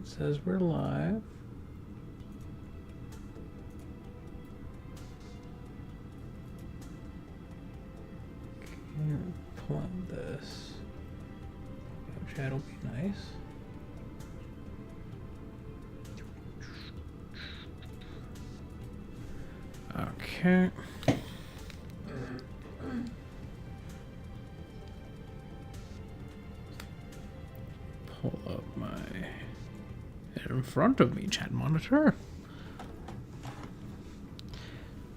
says we're live. Can't plug this. Chat will be nice. Okay. Pull up my in front of me chat monitor.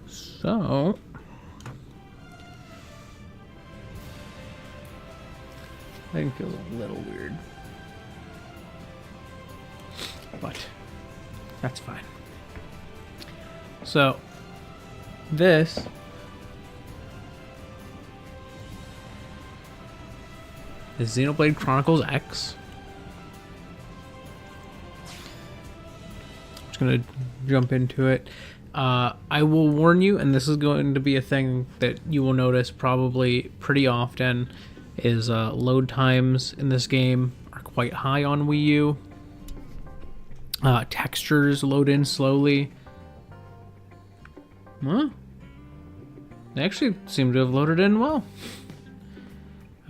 So I think it feels a little weird, but that's fine. So this is Xenoblade Chronicles X. Just gonna jump into it. I will warn you, and this is going to be a thing that you will notice probably pretty often, is load times in this game are quite high on Wii U. Textures load in slowly. Huh? They actually seem to have loaded in well.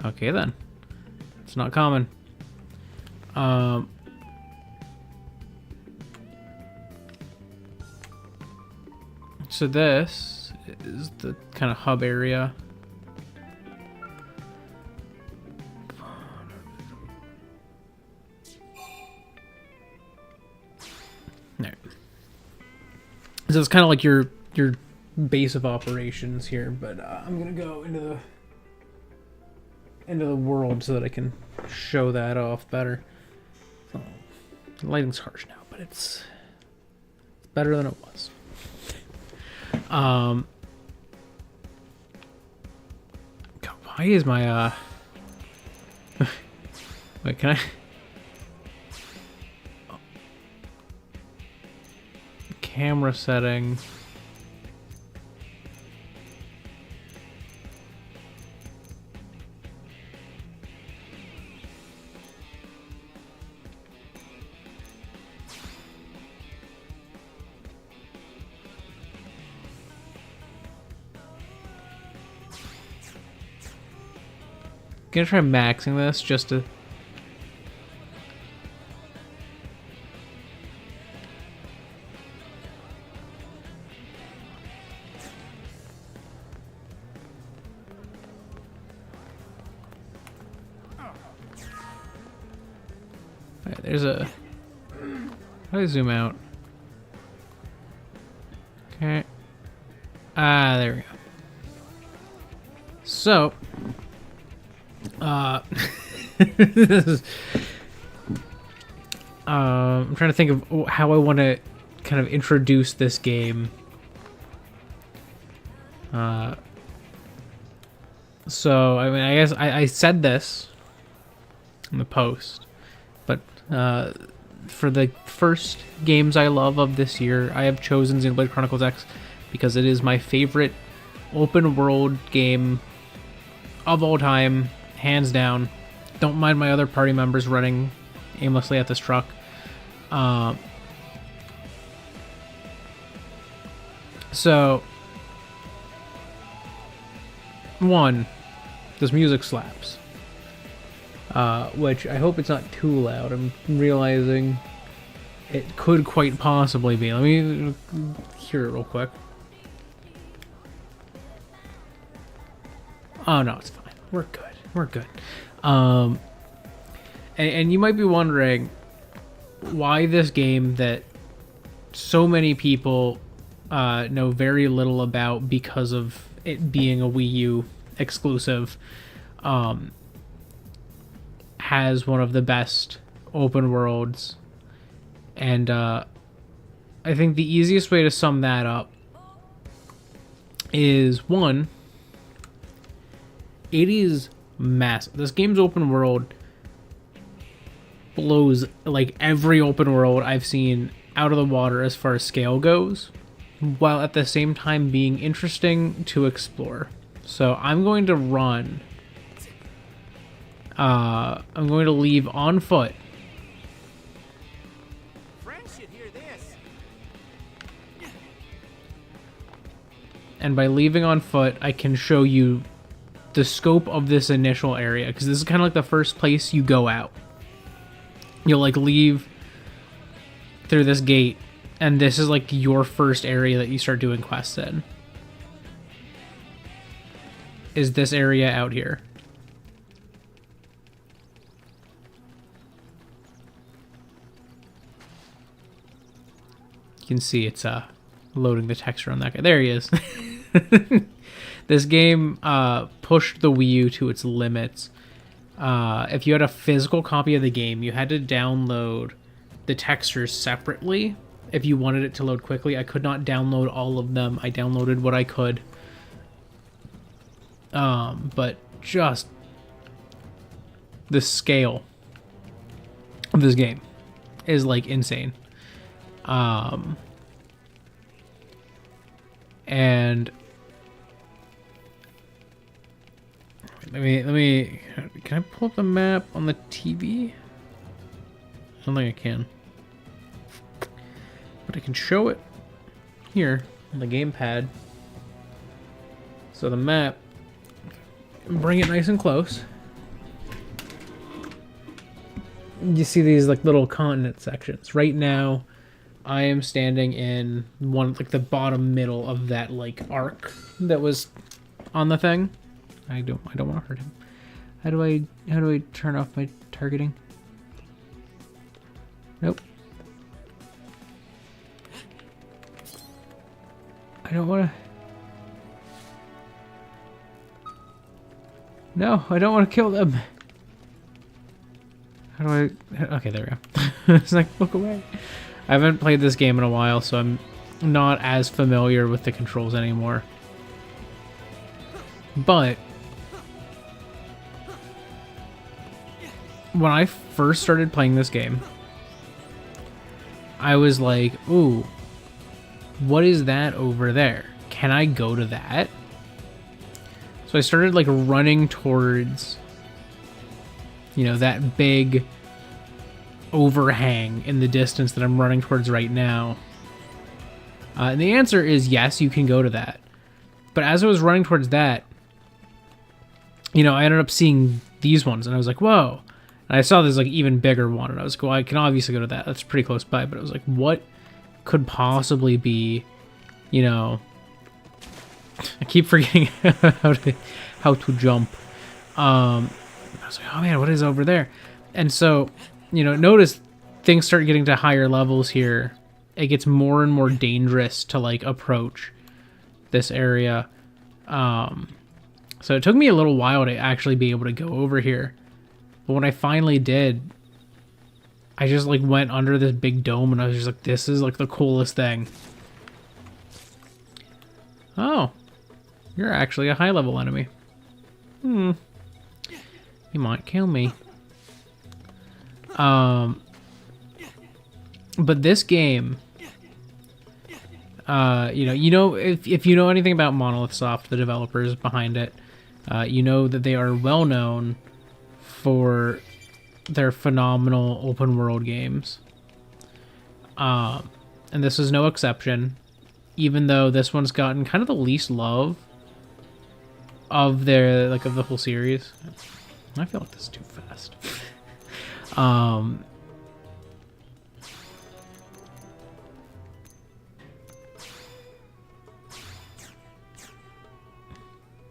Okay then. It's not common. So this is the kind of hub area. There. So it's kind of like your base of operations here, but I'm gonna go into the world so that I can show that off better. Oh, the lighting's harsh now, but it's better than it was. God, why is my wait, can I? Camera setting. Gonna try maxing this just to. Right, there's a. How do I zoom out? Okay. Ah, there we go. So. This is, I'm trying to think of how I want to kind of introduce this game. So, I mean, I guess I said this in the post, but for the first games I love of this year, I have chosen Xenoblade Chronicles X because it is my favorite open world game of all time. Hands down. Don't mind my other party members running aimlessly at this truck. So, one, this music slaps. Which I hope it's not too loud. I'm realizing it could quite possibly be. Let me hear it real quick. Oh no, it's fine. We're good. We're good. And you might be wondering why this game that so many people know very little about because of it being a Wii U exclusive has one of the best open worlds. And I think the easiest way to sum that up is, one, it is massive. This game's open world blows like every open world I've seen out of the water as far as scale goes, while at the same time being interesting to explore. So I'm going to run. I'm going to leave on foot And by leaving on foot, I can show you the scope of this initial area, because this is kind of like the first place you go out. You'll like leave through this gate, and this is like your first area that you start doing quests in. Is this area out here. You can see it's loading the texture on that guy. There he is. This game pushed the Wii U to its limits. If you had a physical copy of the game, you had to download the textures separately if you wanted it to load quickly. I could not download all of them. I downloaded what I could. But just the scale of this game is like insane. And let me can I pull up the map on the TV? I don't think I can, but I can show it here on the gamepad. So the map, bring it nice and close. You see these like little continent sections. Right now, I am standing in one, like the bottom middle of that like arc that was on the thing. I don't want to hurt him. How do I turn off my targeting? Nope. I don't want to. No, I don't want to kill them. How do I? Okay, there we go. It's like, look away. I haven't played this game in a while, so I'm not as familiar with the controls anymore. But when I first started playing this game, I was like, ooh, what is that over there? Can I go to that? So I started like running towards, you know, that big overhang in the distance that I'm running towards right now. And the answer is yes, you can go to that. But as I was running towards that, you know, I ended up seeing these ones, and I was like, whoa. And I saw this like even bigger one, and I was like, well, I can obviously go to that. That's pretty close by. But I was like, what could possibly be, you know, I keep forgetting how to jump. I was like, oh man, what is over there? And so, you know, notice things start getting to higher levels here. It gets more and more dangerous to like approach this area. So it took me a little while to actually be able to go over here. But when I finally did, I just like went under this big dome, and I was just like, this is like the coolest thing. Oh, you're actually a high level enemy. You might kill me. But this game, you know, if you know anything about Monolith Soft, the developers behind it, you know that they are well known for their phenomenal open world games. And this is no exception, even though this one's gotten kind of the least love of their, like, of the whole series. I feel like this is too fast.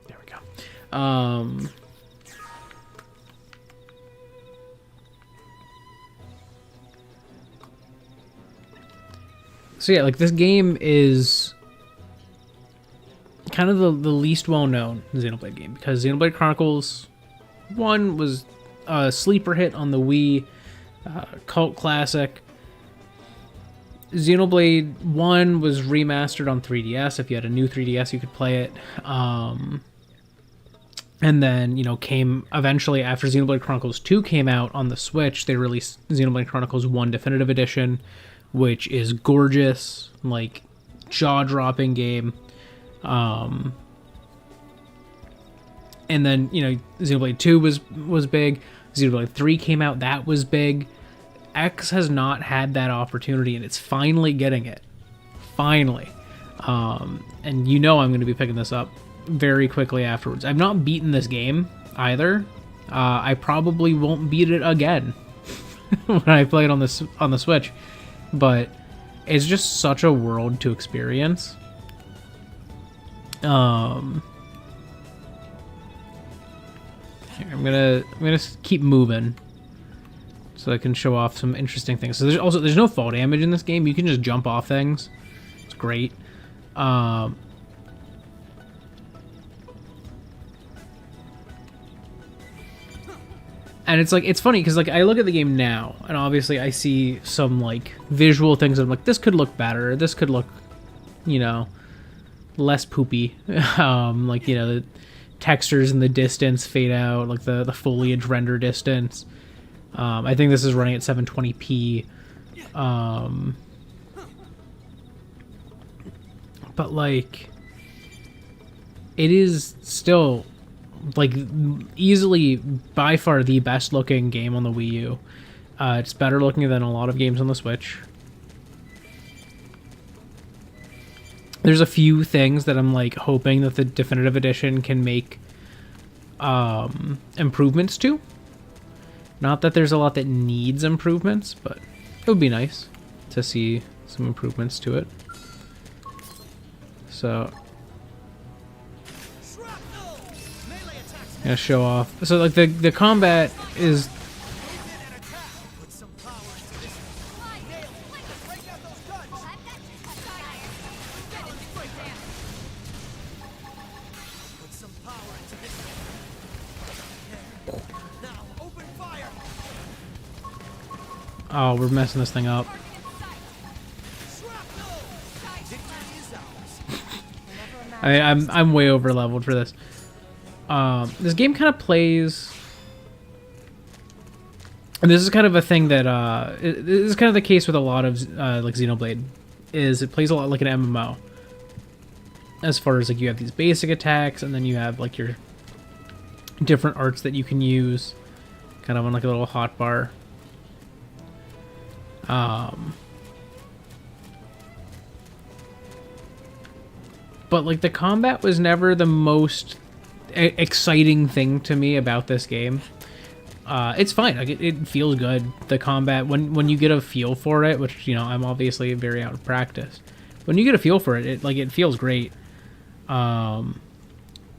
There we go. So yeah, like, this game is kind of the least well-known Xenoblade game, because Xenoblade Chronicles 1 was a sleeper hit on the Wii, cult classic. Xenoblade 1 was remastered on 3DS. If you had a new 3DS, you could play it. And then, you know, came eventually after Xenoblade Chronicles 2 came out on the Switch, they released Xenoblade Chronicles 1 Definitive Edition, which is gorgeous, like, jaw-dropping game. And then, you know, Xenoblade 2 was big. Xenoblade 3 came out, that was big. X has not had that opportunity, and it's finally getting it. Finally. And you know I'm going to be picking this up very quickly afterwards. I've not beaten this game either. I probably won't beat it again when I play it on the Switch, but it's just such a world to experience. I'm gonna keep moving so I can show off some interesting things. So there's no fall damage in this game. You can just jump off things. It's great. And it's funny because like I look at the game now and obviously I see some like visual things that I'm like, this could look better, this could look, you know, less poopy. Like, you know, the textures in the distance fade out, like the foliage render distance. I think this is running at 720p. But like it is still like easily by far the best looking game on the Wii U. It's better looking than a lot of games on the Switch. There's a few things that I'm like hoping that the definitive edition can make improvements to. Not that there's a lot that needs improvements, but it would be nice to see some improvements to it. So I'm gonna show off. So like the combat is oh, we're messing this thing up. I mean, I'm way over leveled for this. This game kind of plays, and this is kind of a thing that this is kind of the case with a lot of like Xenoblade, is it plays a lot like an MMO. As far as like you have these basic attacks, and then you have like your different arts that you can use, kind of on like a little hotbar. But like the combat was never the most exciting thing to me about this game. It's fine. Like it feels good. The combat, when you get a feel for it, which, you know, I'm obviously very out of practice. When you get a feel for it, it feels great. But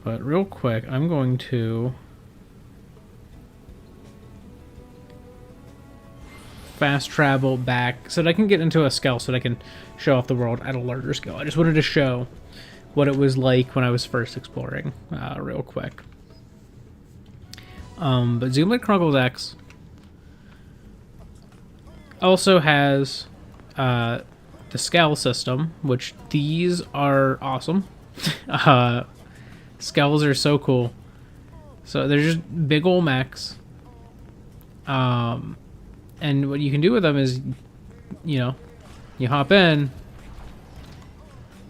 real quick, I'm going to fast travel back so that I can get into a scale so that I can show off the world at a larger scale. I just wanted to show what it was like when I was first exploring, real quick. But Xenoblade Chronicles X also has the scale system, which these are awesome. Skells are so cool. So they're just big ol' mechs. And what you can do with them is, you know, you hop in,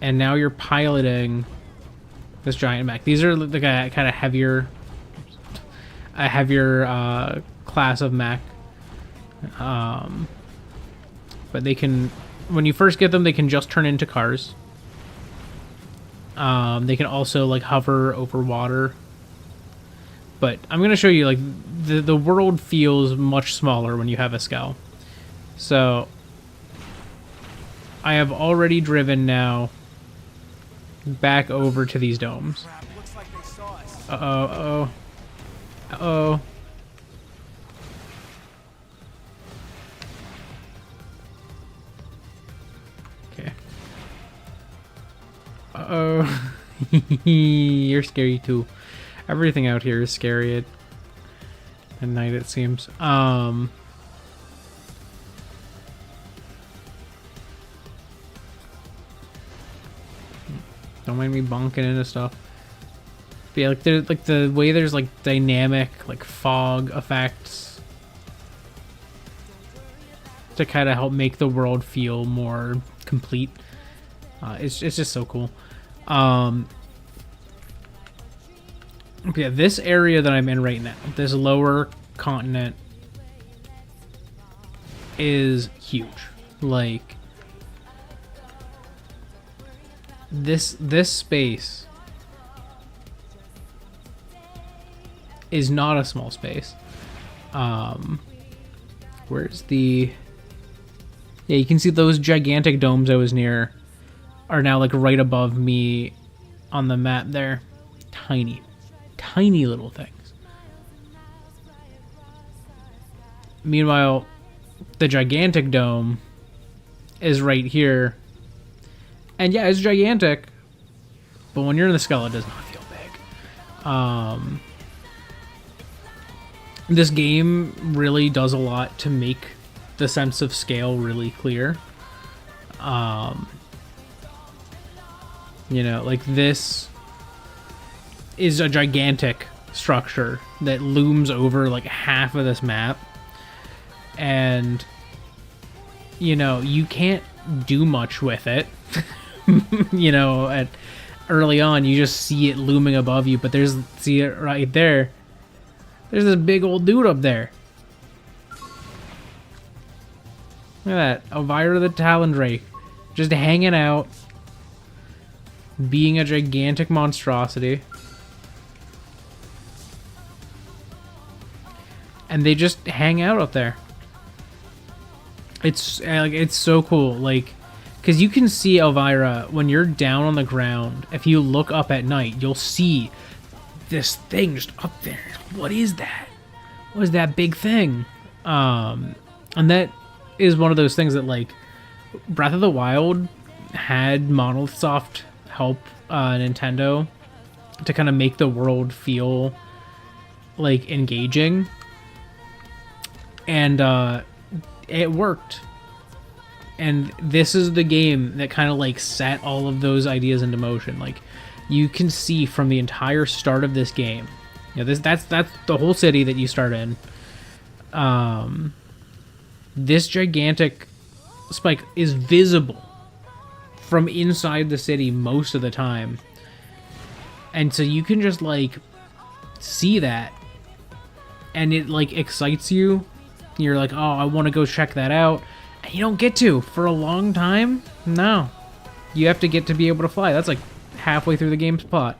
and now you're piloting this giant mech. These are the kind of heavier class of mech. But they can, when you first get them, they can just turn into cars. They can also like hover over water. But I'm going to show you, like, the world feels much smaller when you have a Skell. So I have already driven now back over to these domes. Uh-oh, uh-oh. Uh-oh. Okay. Uh-oh. You're scary too. Everything out here is scary at night, it seems. Don't mind me bonking into stuff. But yeah, like the way there's like dynamic like fog effects to kind of help make the world feel more complete. It's just so cool. Yeah, this area that I'm in right now, this lower continent, is huge. Like, this space is not a small space. Where's the... Yeah, you can see those gigantic domes I was near are now like right above me on the map there. Tiny, tiny little things. Meanwhile, the gigantic dome is right here. And yeah, it's gigantic, but when you're in the skull, it does not feel big. This game really does a lot to make the sense of scale really clear. You know, like, this is a gigantic structure that looms over like half of this map, and you know, you can't do much with it. You know, early on you just see it looming above you, but see it right there, there's this big old dude up there. Look at that, Elvira the Talondrake, just hanging out, being a gigantic monstrosity. And they just hang out up there. It's like, it's so cool, like, because you can see Elvira when you're down on the ground. If you look up at night, you'll see this thing just up there. What is that? What is that big thing? And that is one of those things that, like, Breath of the Wild had Monolithsoft help Nintendo to kind of make the world feel like engaging, and it worked. And this is the game that kind of like set all of those ideas into motion. Like, you can see from the entire start of this game, you know, that's the whole city that you start in. This gigantic spike is visible from inside the city most of the time, and so you can just like see that, and it like excites you. You're like, oh, I want to go check that out, and you don't get to for a long time. No, you have to get to be able to fly. That's like halfway through the game's plot.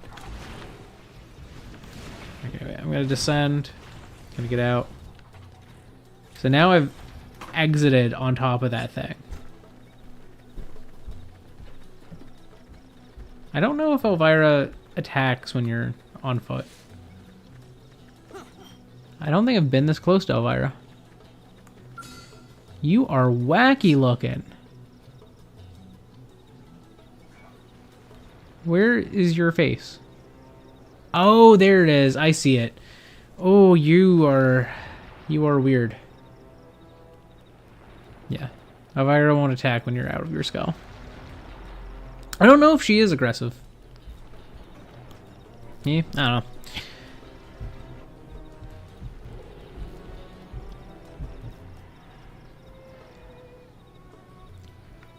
Okay, wait, I'm gonna descend, gonna get out. So now I've exited on top of that thing. I don't know if Elvira attacks when you're on foot. I don't think I've been this close to Elvira. You are wacky looking. Where is your face? Oh, there it is. I see it. Oh, you are weird. Yeah. Elvira won't attack when you're out of your skull. I don't know if she is aggressive. Yeah, I don't know.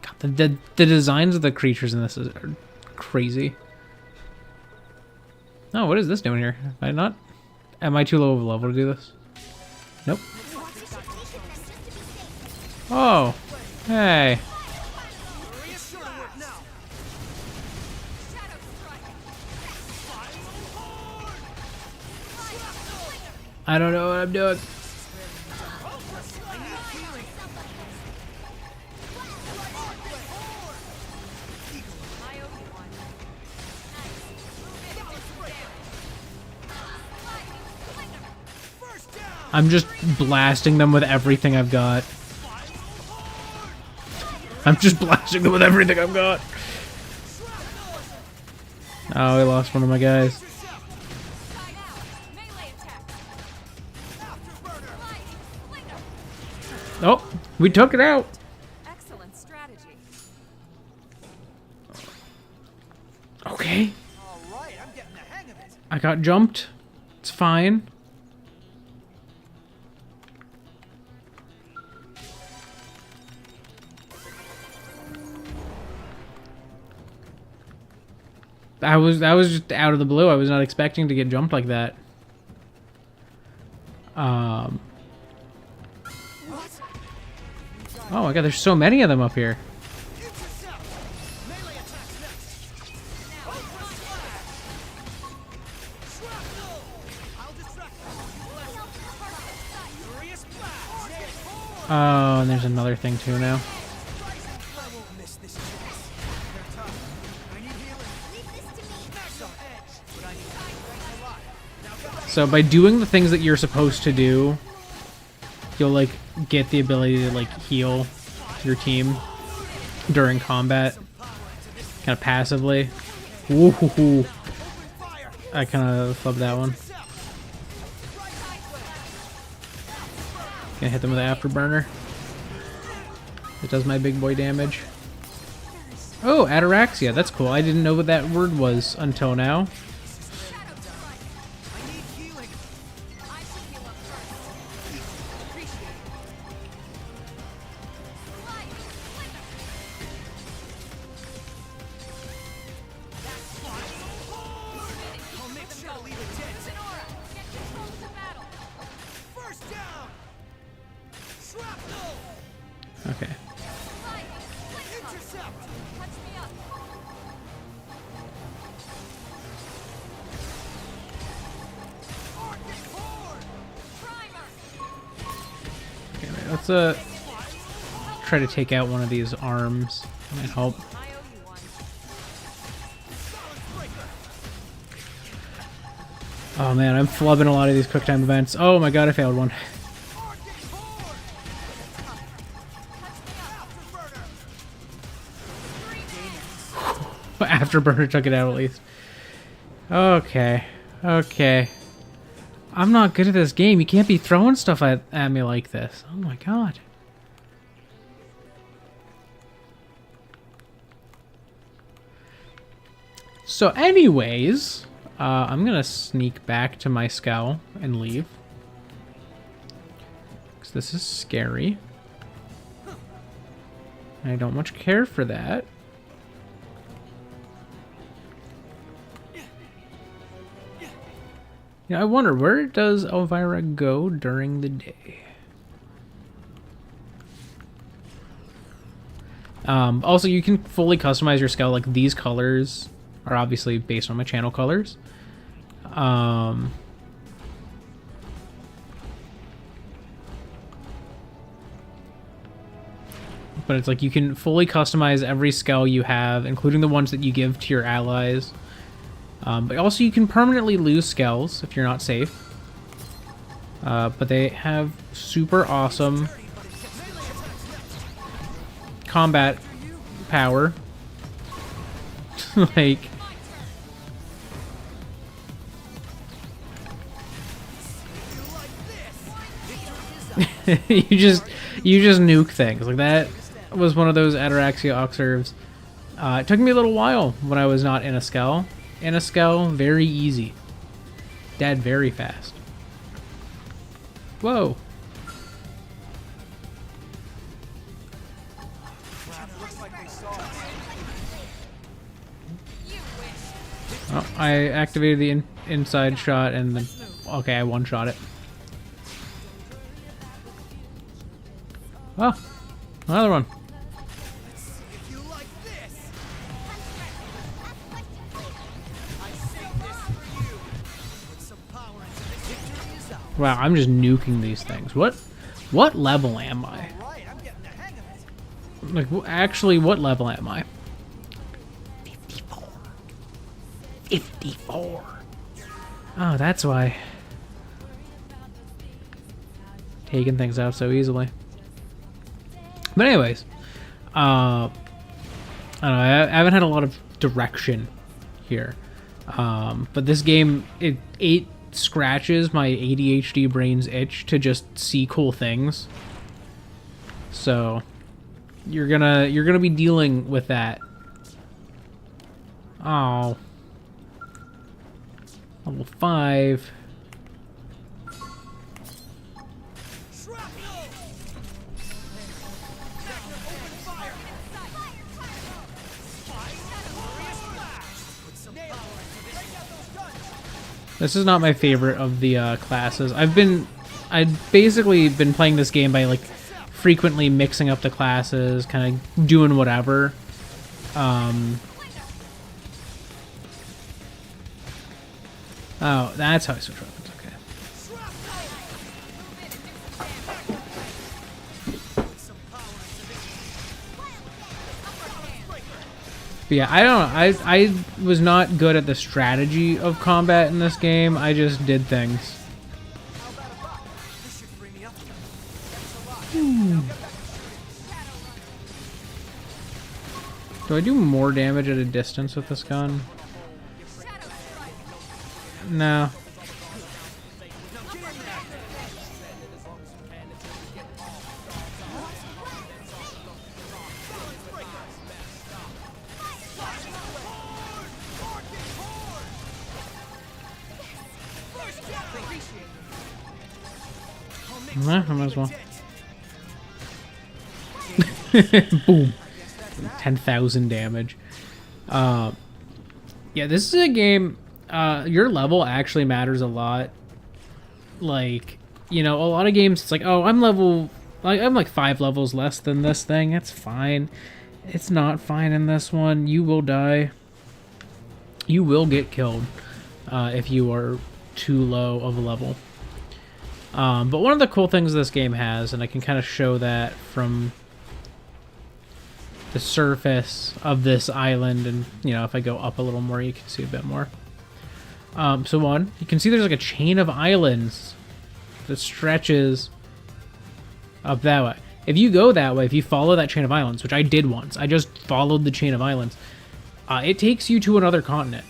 God, the designs of the creatures in this are crazy. Oh, what is this doing here? Am I too low of a level to do this? Nope. Oh, hey. I don't know what I'm doing. I'm just blasting them with everything I've got. I'm just blasting them with everything I've got. Oh, I lost one of my guys. Oh, we took it out. Excellent strategy. Okay. All right, I'm getting the hang of it. I got jumped. It's fine. That was just out of the blue. I was not expecting to get jumped like that. Oh my god, there's so many of them up here. Intercept. Melee attacks next. Ultra slash. Shrapnel. I'll distract you. Furious blast. Oh, and there's another thing too now. I won't miss this chance. They're tough. I need healing. Max on edge, but I need strength a lot. Now go. So by doing the things that you're supposed to do, you'll like get the ability to like heal your team during combat, kind of passively. Woohoo! I kind of flubbed that one. Gonna hit them with an afterburner. It does my big boy damage. Oh, ataraxia. That's cool. I didn't know what that word was until now. I need healing. I should heal up first. Appreciate it. Light, I'll make sure to leave a dent. Sonora, get control of the battle. First down. Shrapnel. Okay. Light, Intercept. touch me up. Arctic Horde. Primer. Okay, wait, let's try to take out one of these arms. Might help. I owe you one. Oh man, I'm flubbing a lot of these quick time events. Oh my god, I failed one. Arctic Horde. Afterburner. Afterburner took it out at least. Okay. Okay. I'm not good at this game. You can't be throwing stuff at me like this. Oh my god. So anyways, I'm gonna sneak back to my skull and leave. Because this is scary. I don't much care for that. Yeah, I wonder, where does Elvira go during the day? Also, you can fully customize your skull. Like, these colors are obviously based on my channel colors. But it's like you can fully customize every skull you have, including the ones that you give to your allies. But also you can permanently lose skulls if you're not safe. But they have super awesome combat power. Like, you just nuke things. Like, that was one of those ataraxia oxerves. It took me a little while when I was not in a skull. In a skull, very easy. Dead very fast. Whoa. Looks like they saw us. You wish. Oh, I activated the inside shot and then... Okay, I one-shot it. Oh, another one. If you like this, I saved this for you. Put some power into this. Victory is ours. Wow, I'm just nuking these things. What level am I? Right, I'm getting the hang of it. Like, actually, what level am I? 54. 54. Oh, that's why. Taking things out so easily. But anyways, I don't know, I haven't had a lot of direction here. But this game, it scratches my ADHD brain's itch to just see cool things. So you're gonna be dealing with that. Oh. Level 5. Shrapnel! Magnum, open fire! Furious blast! Put some power into this. Take out those guns! This is not my favorite of the classes. I've basically been playing this game by like frequently mixing up the classes, kind of doing whatever. Oh, that's how I switch weapons. Okay. But yeah, I don't know. I was not good at the strategy of combat in this game. I just did things. How about a buck? This should free me up. Thanks a lot. Do I do more damage at a distance with this gun? No. Nah, I might as well. Boom. 10,000 damage. Yeah, this is a game. Your level actually matters a lot. Like, you know, a lot of games, it's like, oh, I'm like 5 levels less than this thing. That's fine. It's not fine in this one. You will die. You will get killed if you are too low of a level. But one of the cool things this game has, and I can kind of show that from the surface of this island, and you know, if I go up a little more, you can see a bit more. So one, you can see there's like a chain of islands that stretches up that way. If you go that way, if you follow that chain of islands, which I did once, I just followed the chain of islands, it takes you to another continent.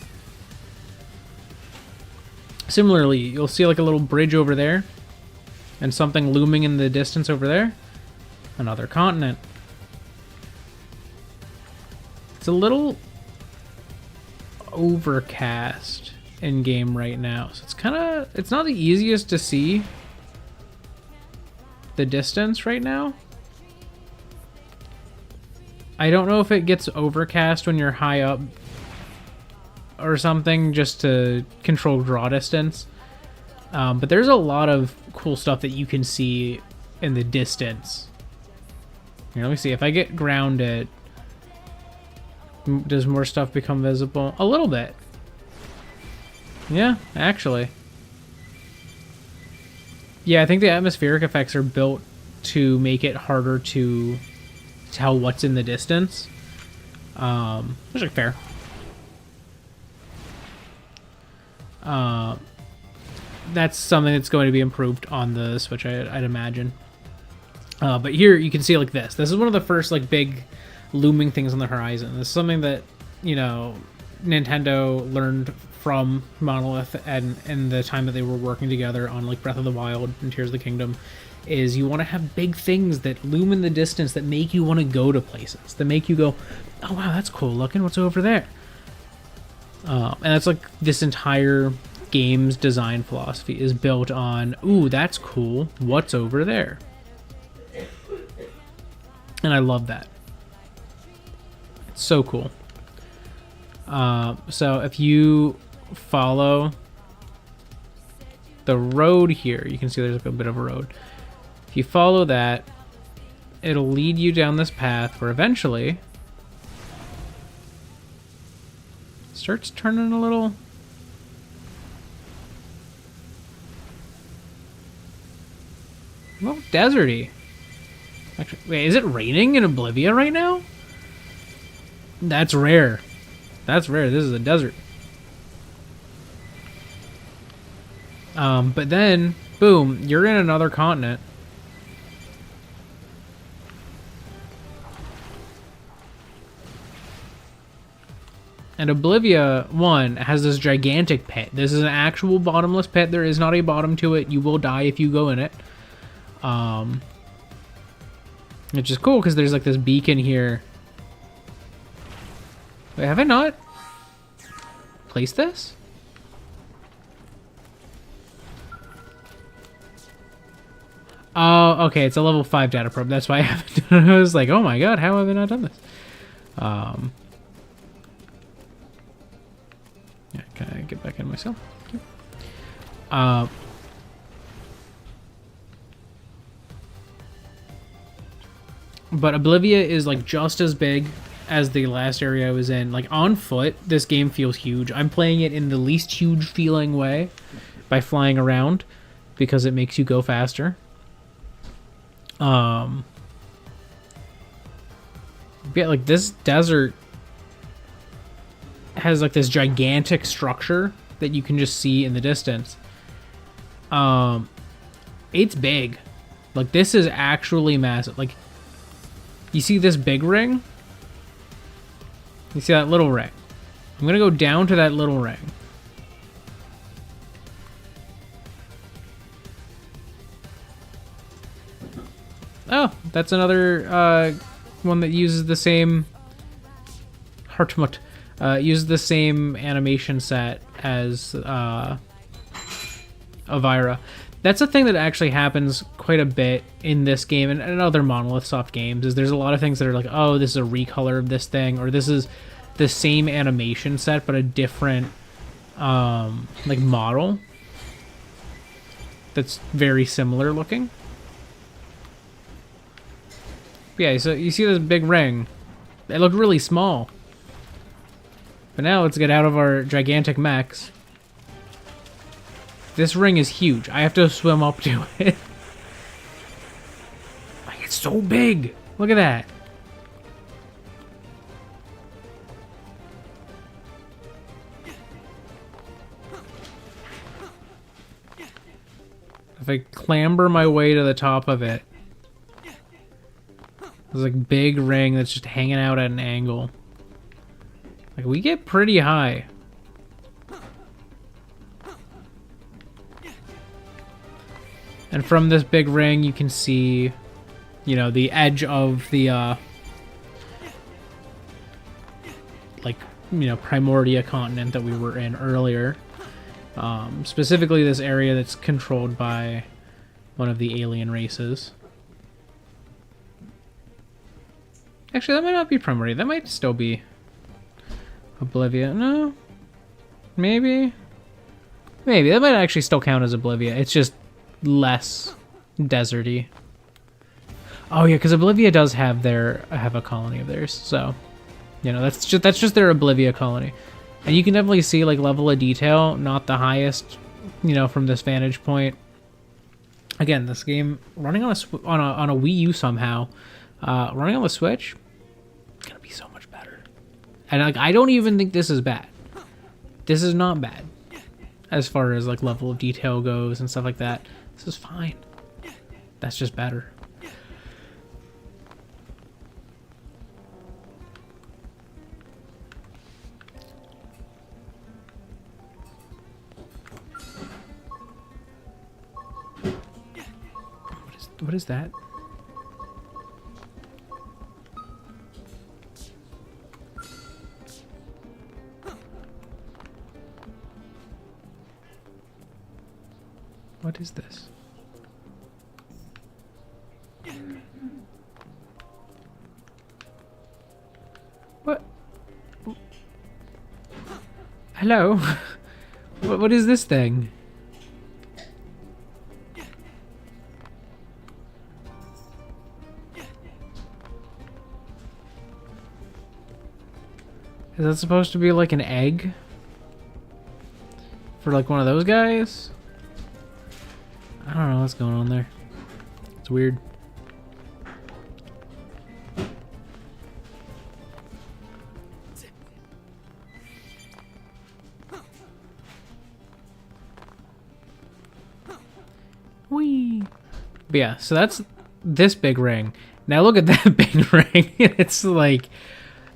Similarly, you'll see like a little bridge over there, and something looming in the distance over there. Another continent. It's a little overcast in game right now, so it's not the easiest to see the distance right now. I don't know if it gets overcast when you're high up or something, just to control draw distance. But there's a lot of cool stuff that you can see in the distance. Here, let me see. If I get grounded, does more stuff become visible? A little bit. Yeah, actually. Yeah, I think the atmospheric effects are built to make it harder to tell what's in the distance. Which is fair. That's something that's going to be improved on the Switch, I'd imagine. But here you can see like this. This is one of the first like big looming things on the horizon. This is something that, you know, Nintendo learned from Monolith and in the time that they were working together on like Breath of the Wild and Tears of the Kingdom, is you want to have big things that loom in the distance that make you want to go to places, that make you go, oh wow, that's cool looking, what's over there? And that's like this entire game's design philosophy is built on, ooh, that's cool, what's over there? And I love that. It's so cool. So if you follow the road here, you can see there's like a bit of a road. If you follow that, it'll lead you down this path where eventually it starts turning a little deserty. Actually, wait, is it raining in Oblivia right now? That's rare. That's rare. This is a desert. But then, boom, you're in another continent. And Oblivia 1 has this gigantic pit. This is an actual bottomless pit. There is not a bottom to it. You will die if you go in it. Which is cool because there's like this beacon here. Wait, have I not placed this? Oh, okay, it's a level 5 data probe. That's why I haven't done it. I was like, oh my god, how have I not done this? Yeah, can I get back in myself? But Oblivia is like just as big as the last area I was in. Like on foot, this game feels huge. I'm playing it in the least huge feeling way by flying around because it makes you go faster. Yeah, like this desert has like this gigantic structure that you can just see in the distance. It's big. Like this is actually massive. Like you see this big ring? You see that little ring? I'm gonna go down to that little ring. Oh, that's another one that uses the same Hartmut. Uses the same animation set as Elvira. That's a thing that actually happens quite a bit in this game and other Monolith Soft games. Is there's a lot of things that are like, oh, this is a recolor of this thing, or this is the same animation set but a different like model that's very similar looking. Yeah, so you see this big ring. It looked really small. But now let's get out of our gigantic mechs. This ring is huge. I have to swim up to it. Like, it's so big. Look at that. If I clamber my way to the top of it, there's like big ring that's just hanging out at an angle. Like we get pretty high. And from this big ring you can see, you know, the edge of the like, you know, Primordia continent that we were in earlier. Specifically this area that's controlled by one of the alien races. Actually, that might not be Primordia. That might still be Oblivia. No? Maybe? Maybe. That might actually still count as Oblivia. It's just less deserty. Oh yeah, because Oblivia does have a colony of theirs. So, you know, that's just their Oblivia colony. And you can definitely see like level of detail, not the highest, you know, from this vantage point. Again, this game running on a Wii U somehow, running on the Switch, it's gonna be so much better. And like, I don't even think this is bad. This is not bad as far as like level of detail goes and stuff like that. This is fine. That's just better. What is that? What is this? What? Hello? What is this thing? Is that supposed to be like an egg? For like one of those guys? I don't know what's going on there. It's weird. Whee! But yeah, so that's this big ring. Now look at that big ring. It's like,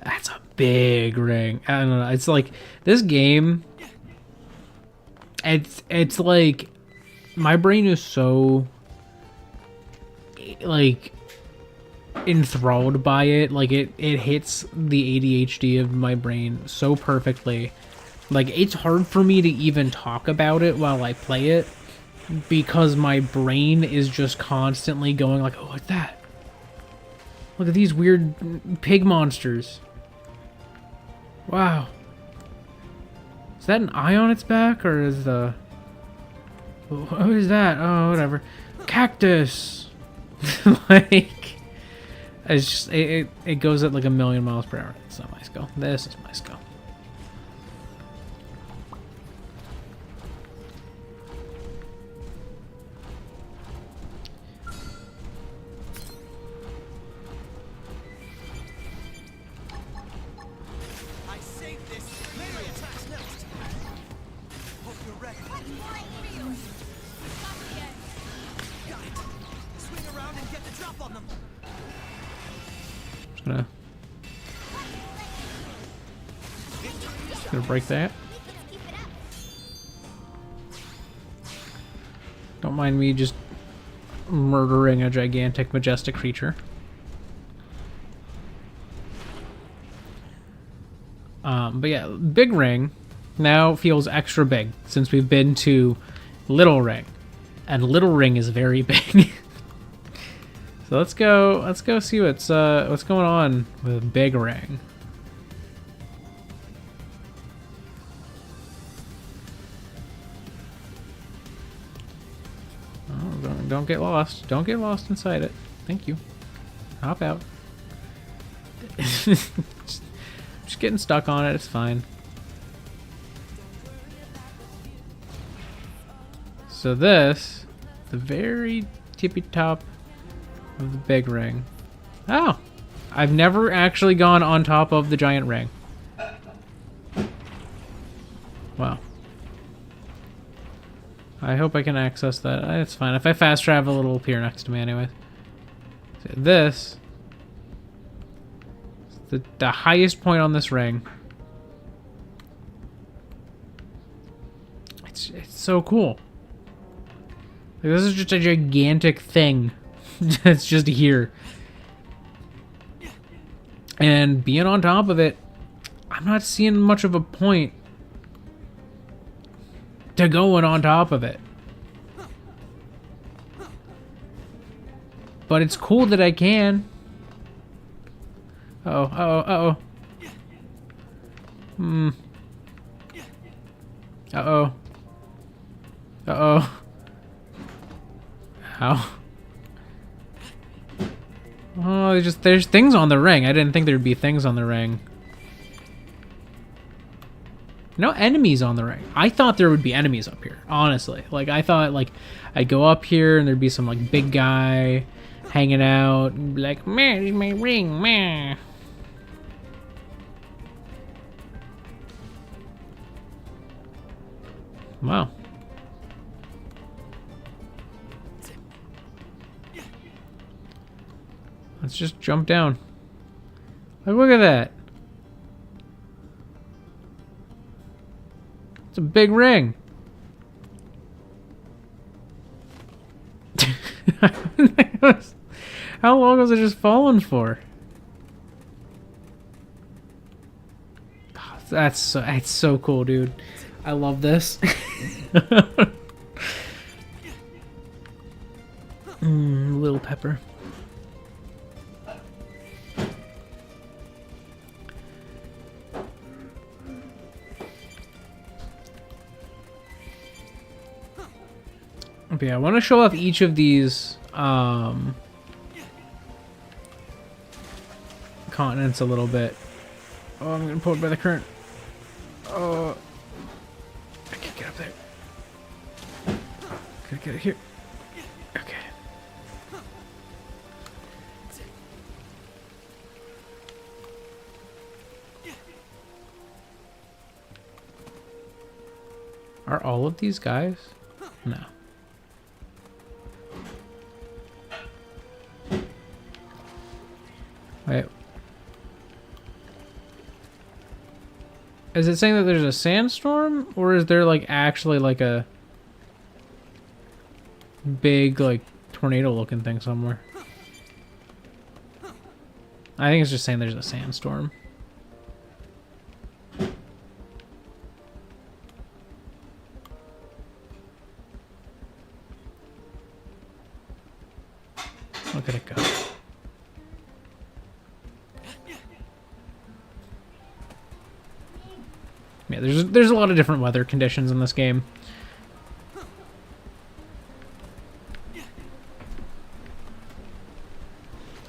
that's a big ring. I don't know. It's like this game. It's like my brain is so like enthralled by it. Like it hits the ADHD of my brain so perfectly. Like it's hard for me to even talk about it while I play it because my brain is just constantly going like, oh, what's that? Look at these weird pig monsters. Wow. Is that an eye on its back, or is the... What is that? Oh, whatever. Cactus! Like... It's just it goes at like a million miles per hour. It's not my skull. This is my skull. I saved this. Melee attacks next. Hope you're ready. Got it. Swing around and get the drop on them. Just gonna break that. Don't mind me just murdering a gigantic, majestic creature. But yeah, Big Ring now feels extra big since we've been to Little Ring, and Little Ring is very big. So let's go see what's going on with Big Ring. Oh, don't get lost. Don't get lost inside it. Thank you. Hop out. Just getting stuck on it. It's fine. So this, the very tippy top of the Big Ring. Oh, I've never actually gone on top of the giant ring. Wow. I hope I can access that. It's fine. If I fast travel, it'll appear next to me anyway. So this is the highest point on this ring. It's so cool. Like, this is just a gigantic thing. It's just here. And being on top of it, I'm not seeing much of a point to going on top of it. But it's cool that I can. Uh-oh, uh-oh, uh-oh. Uh-oh. Uh-oh. Ow. Oh, there's things on the ring. I didn't think there'd be things on the ring. No enemies on the ring. I thought there would be enemies up here, honestly. Like, I thought, like, I'd go up here and there'd be some, like, big guy hanging out and be like, man, it's my ring, man. Wow. Let's just jump down. Like, look at that. It's a big ring. How long was it just falling for? Oh, that's so cool, dude. I love this. Little pepper. Okay, I want to show off each of these continents a little bit. Oh, I'm getting pulled by the current. Oh, I can't get up there. Gotta get it here. Okay. Are all of these guys? No. Wait. Is it saying that there's a sandstorm? Or is there, like, actually, like, a big, like, tornado-looking thing somewhere? I think it's just saying there's a sandstorm. Look at it go. Yeah, there's a lot of different weather conditions in this game.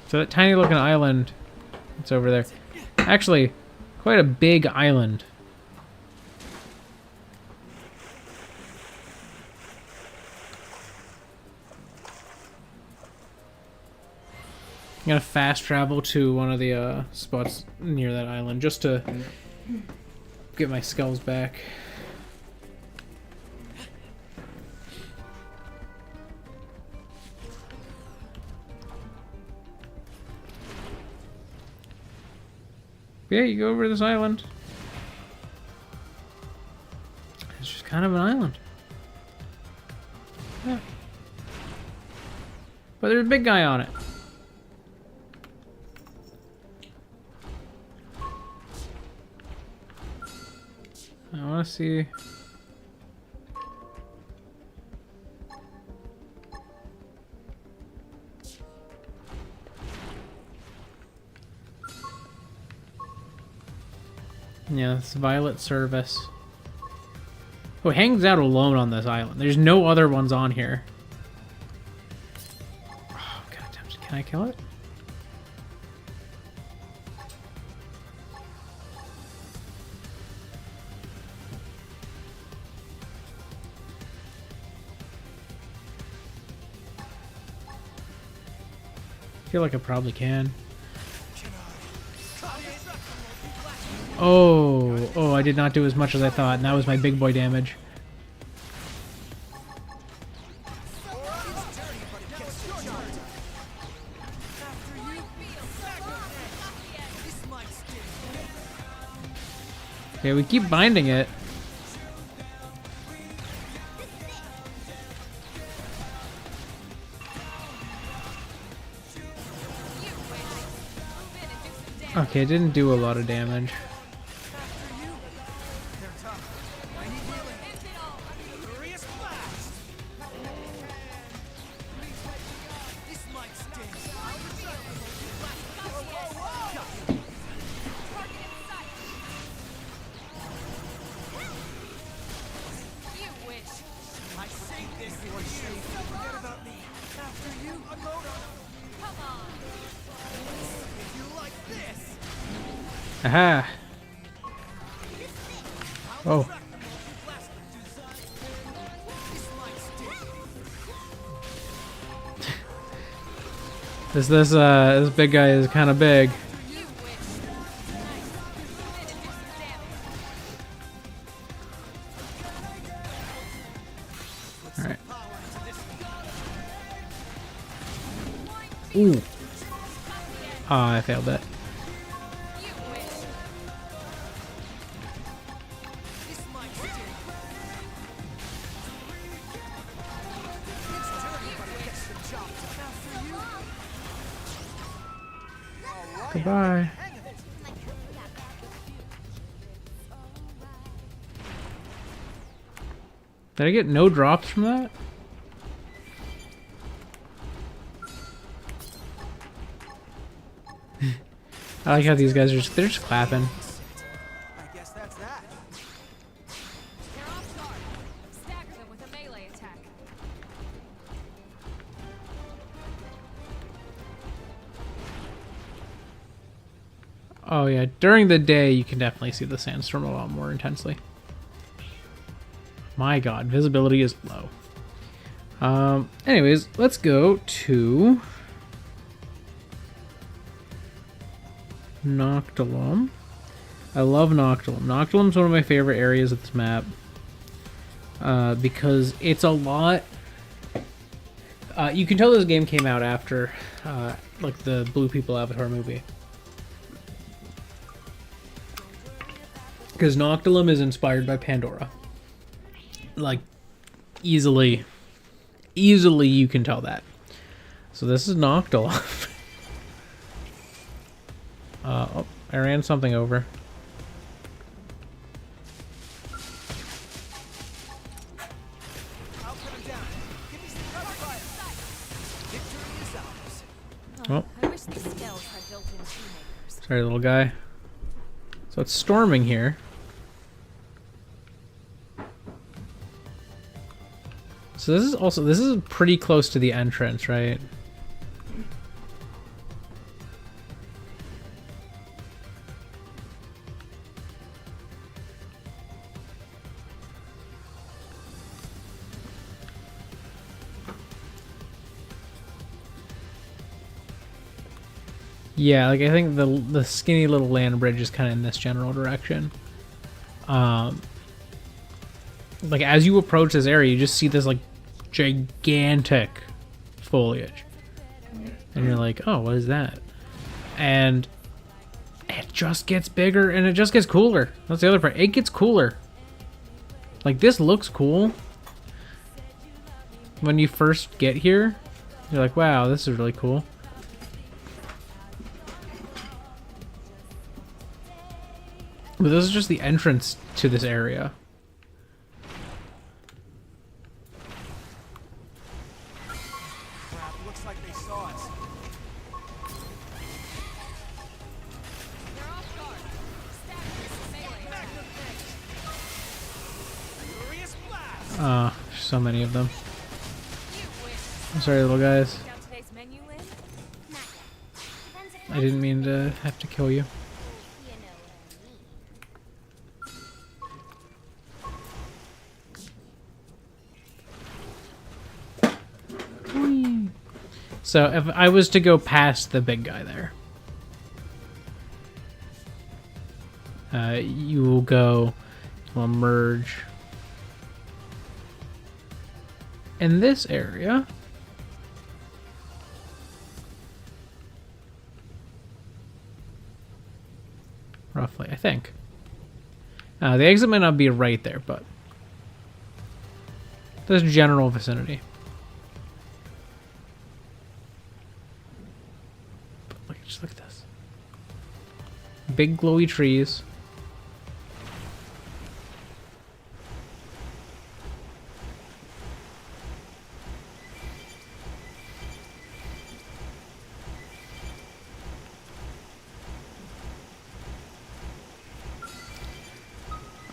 So that tiny looking island, it's over there. Actually, quite a big island. I'm gonna fast travel to one of the spots near that island just to get my skulls back. Yeah, you go over to this island. It's just kind of an island. Yeah. But there's a big guy on it. I want to see. Yeah, it's Violet Service. Oh, it hangs out alone on this island. There's no other ones on here. Oh, God, can I kill it? I feel like I probably can. Oh, I did not do as much as I thought, and that was my big boy damage. Okay, we keep binding it. Okay, it didn't do a lot of damage. Aha! Oh. This big guy is kind of big. All right. Ooh. Ah, I failed that. Goodbye. Did I get no drops from that? I like how these guys are they're just clapping. I guess that's that. They're off guard. Stagger them with a melee attack. Oh yeah, during the day you can definitely see the sandstorm a lot more intensely. My god, visibility is low. Anyways, let's go to Noctilum. I love Noctilum. Noctilum's one of my favorite areas of this map because it's a lot. You can tell this game came out after like the Blue People Avatar movie. Because Noctilum is inspired by Pandora. Like, easily you can tell that. So this is Noctilum. Oh, I ran something over. I'll put him down. Give me some cover fire. Victory is ours. Oh, I wish the scales had built-in shoemakers. sorry, little guy. So it's storming here. So this is pretty close to the entrance, right? Yeah, like I think the skinny little land bridge is kind of in this general direction. Like as you approach this area, you just see this like gigantic foliage, and you're like, oh, what is that? And it just gets bigger and it just gets cooler. That's the other part. It gets cooler. Like this looks cool. When you first get here, you're like, wow, this is really cool. But this is just the entrance to this area. Crap, looks like they saw us. They're off guard. Staggers with melee. Magnum edge. Furious blast. There's so many of them. You win. I'm sorry, little guys. Check out today's menu, Lynn. I didn't mean to have to kill you. So if I was to go past the big guy there, you will go, will emerge in this area. Roughly, I think. The exit might not be right there, but this general vicinity. Just look at this. Big glowy trees.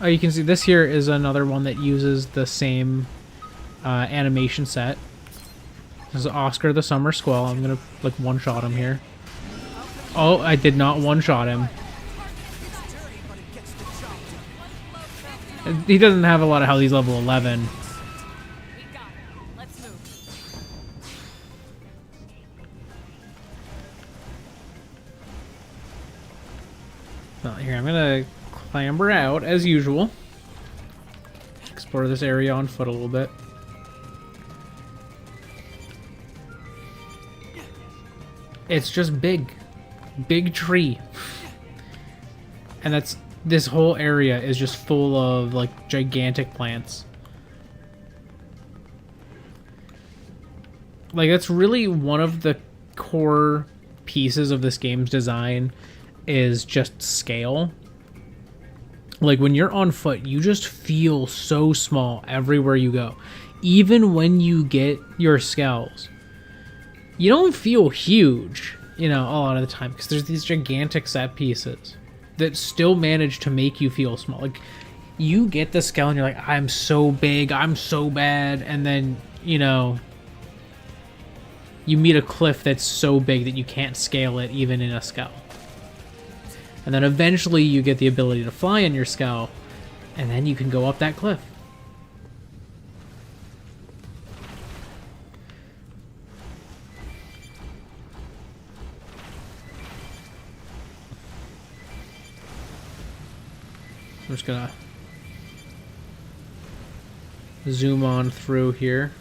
Oh, you can see this here is another one that uses the same animation set. This is Oscar the Summer Squall. I'm gonna like one-shot him here. Oh, I did not one-shot him. It's dirty, but it gets the job done. He doesn't have a lot of health. He's level 11. We got it. Let's move. Well, here, I'm gonna clamber out as usual. Explore this area on foot a little bit. It's just big. Big tree. And that's, this whole area is just full of like gigantic plants. Like that's really one of the core pieces of this game's design is just scale. Like when you're on foot, you just feel so small everywhere you go. Even when you get your skulls, you don't feel huge, you know, a lot of the time, because there's these gigantic set pieces that still manage to make you feel small. Like, you get the skull and you're like, I'm so big, I'm so bad, and then, you know, you meet a cliff that's so big that you can't scale it even in a skull. And then eventually you get the ability to fly in your skull, and then you can go up that cliff. I'm just gonna zoom on through here.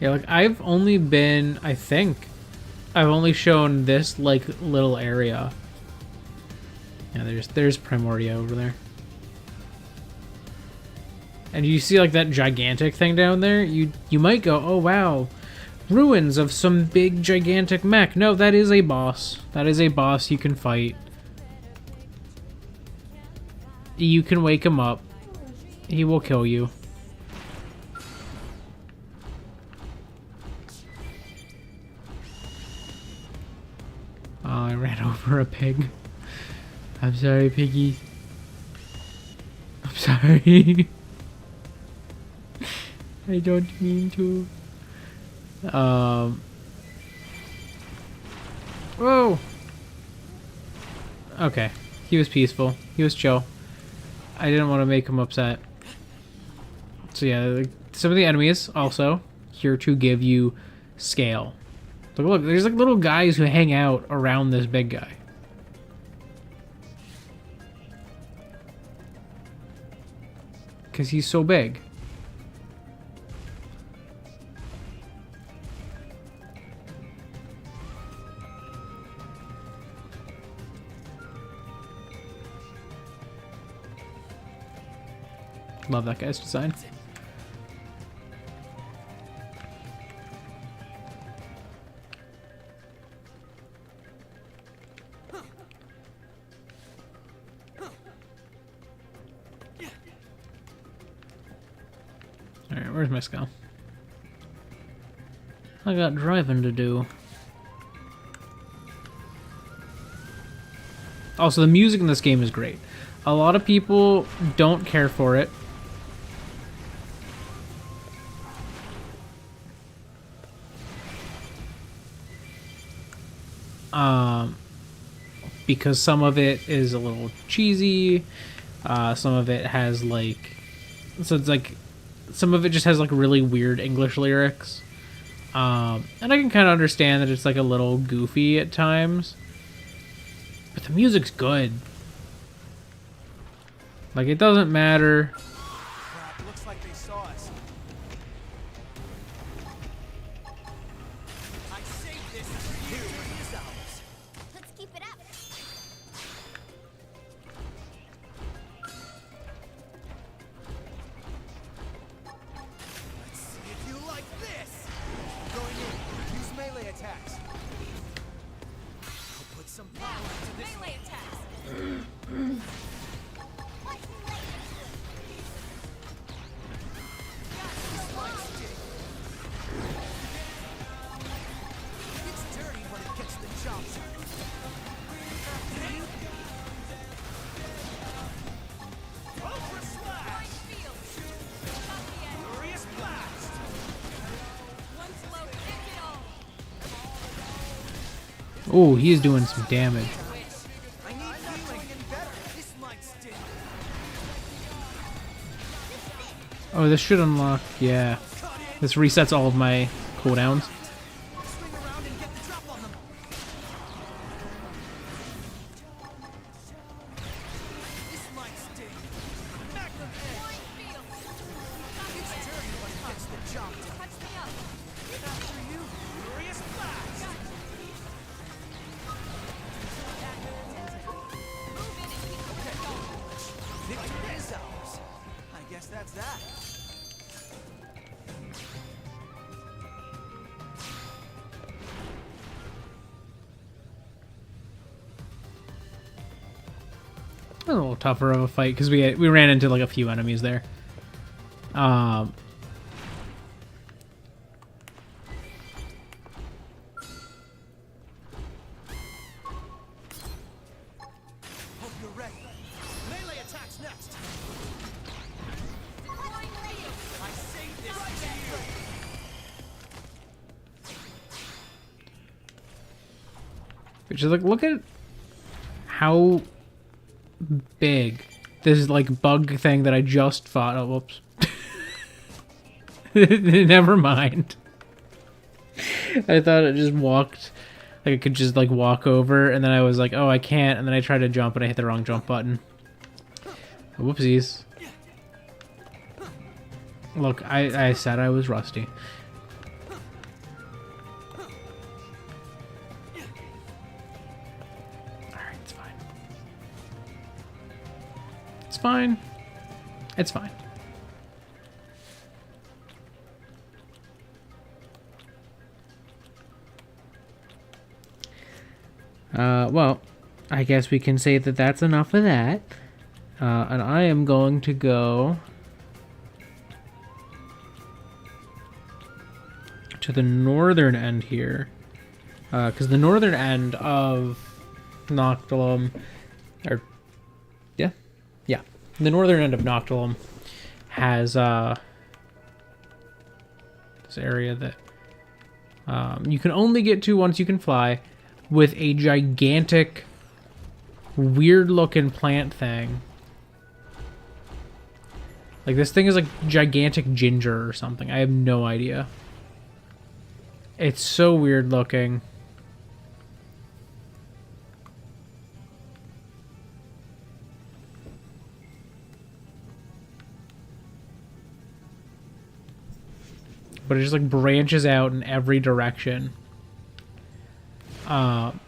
Yeah, like I've only been, I think, I've only shown this like little area. Yeah, there's Primordia over there. And you see like that gigantic thing down there? You might go, oh wow, ruins of some big gigantic mech. No, that is a boss. That is a boss you can fight. You can wake him up. He will kill you. Oh, I ran over a pig. I'm sorry, piggy. I'm Sorry. I don't mean to. Whoa. Okay. He was peaceful. He was chill. I didn't want to make him upset. So yeah, like, some of the enemies also here to give you scale. Look, there's like little guys who hang out around this big guy. Because he's so big. Love that guy's design. Alright, where's my skull? I got driving to do. Also, the music in this game is great. A lot of people don't care for it. Because some of it is a little cheesy, some of it has like, so it's like, some of it just has like really weird English lyrics, and I can kind of understand that it's like a little goofy at times, but the music's good. Like, it doesn't matter. Crap, looks like they saw us. I saved this for you. It is ours. Let's keep it up. Let's see if you like this. Going in. Use melee attacks. I'll put some power into this. Melee attacks. This might sting. It's dirty when it gets the job done. Ultra slash! Furious blast! One slow kick it all. Oh, he's doing some damage. I need healing and better. This might sting. Oh, this should unlock, yeah. This resets all of my cooldowns. Swing around and get the drop on them. This might sting. Magnum edge. It's dirty when it gets the job done. Touch me up. After you, furious blast. Victory is ours. I guess that's that. A little tougher of a fight because we ran into like a few enemies there. Hope you're ready. Melee attacks next. I saved this for you. Which is like, look at how big this like bug thing that I just fought. Oh, whoops. Never mind. I thought it just walked, like I could just like walk over, and then I was like, oh, I can't, and then I tried to jump and I hit the wrong jump button. Whoopsies. Look, I said I was rusty. Alright, it's fine. It's fine. It's fine. Well, I guess we can say that that's enough of that. And I am going to go to the northern end here. Because the northern end of Noctilum, or, yeah, The northern end of Noctilum has this area that you can only get to once you can fly, with a gigantic, weird-looking plant thing. Like, this thing is like gigantic ginger or something. I have no idea. It's so weird looking. But it just like branches out in every direction. And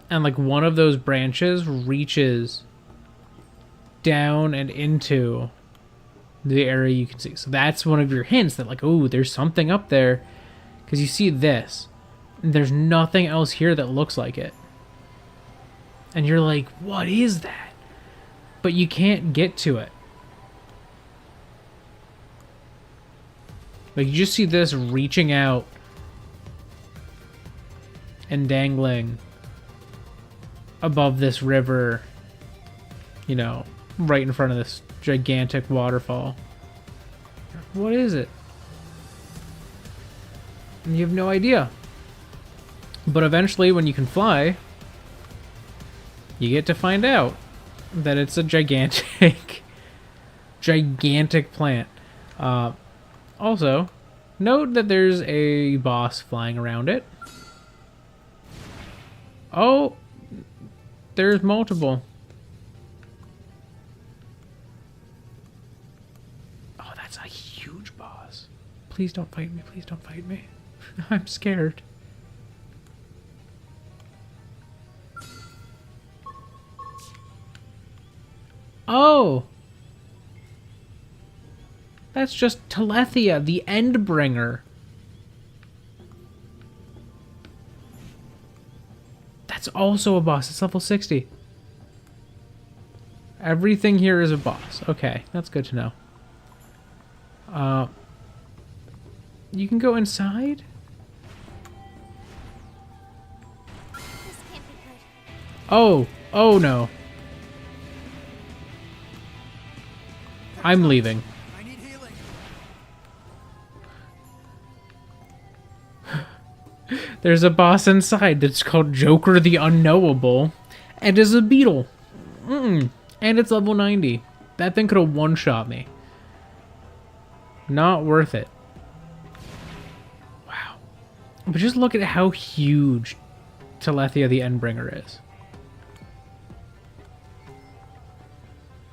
like one of those branches reaches down and into the area you can see. So that's one of your hints that like, oh, there's something up there. Because you see this. And there's nothing else here that looks like it. And you're like, what is that? But you can't get to it. Like, you just see this reaching out and dangling above this river, you know, right in front of this gigantic waterfall. What is it? And you have no idea. But eventually, when you can fly, you get to find out that it's a gigantic, gigantic plant. Also, note that there's a boss flying around it. Oh, there's multiple. Oh, that's a huge boss. Please don't fight me. Please don't fight me. I'm scared. Oh! That's just Telethia, the Endbringer. That's also a boss. It's level 60. Everything here is a boss. Okay, that's good to know. You can go inside? This can't be good. Oh, oh no. I'm leaving. I need healing. There's a boss inside that's called Joker the Unknowable and is a beetle. And it's level 90. That thing could have one-shot me. Not worth it. Wow. But just look at how huge Telethia the Endbringer is.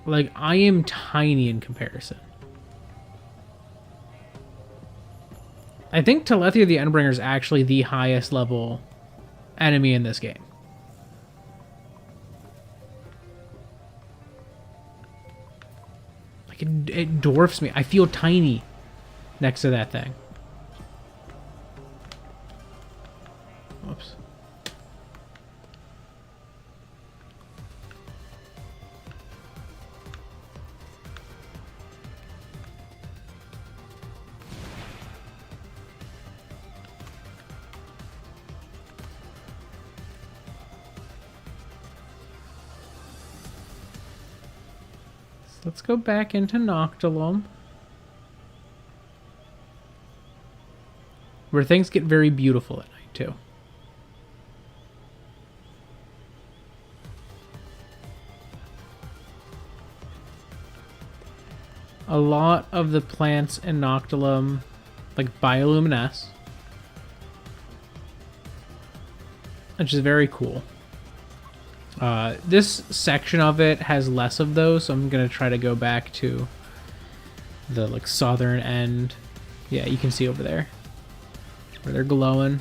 Like, I am tiny in comparison. I think Telethia the Endbringer is actually the highest level enemy in this game. Like, it dwarfs me. I feel tiny next to that thing. Whoops. Let's go back into Noctilum, where things get very beautiful at night, too. A lot of the plants in Noctilum, like, bioluminesce, which is very cool. This section of it has less of those, so I'm gonna try to go back to the like southern end. Yeah, you can see over there where they're glowing.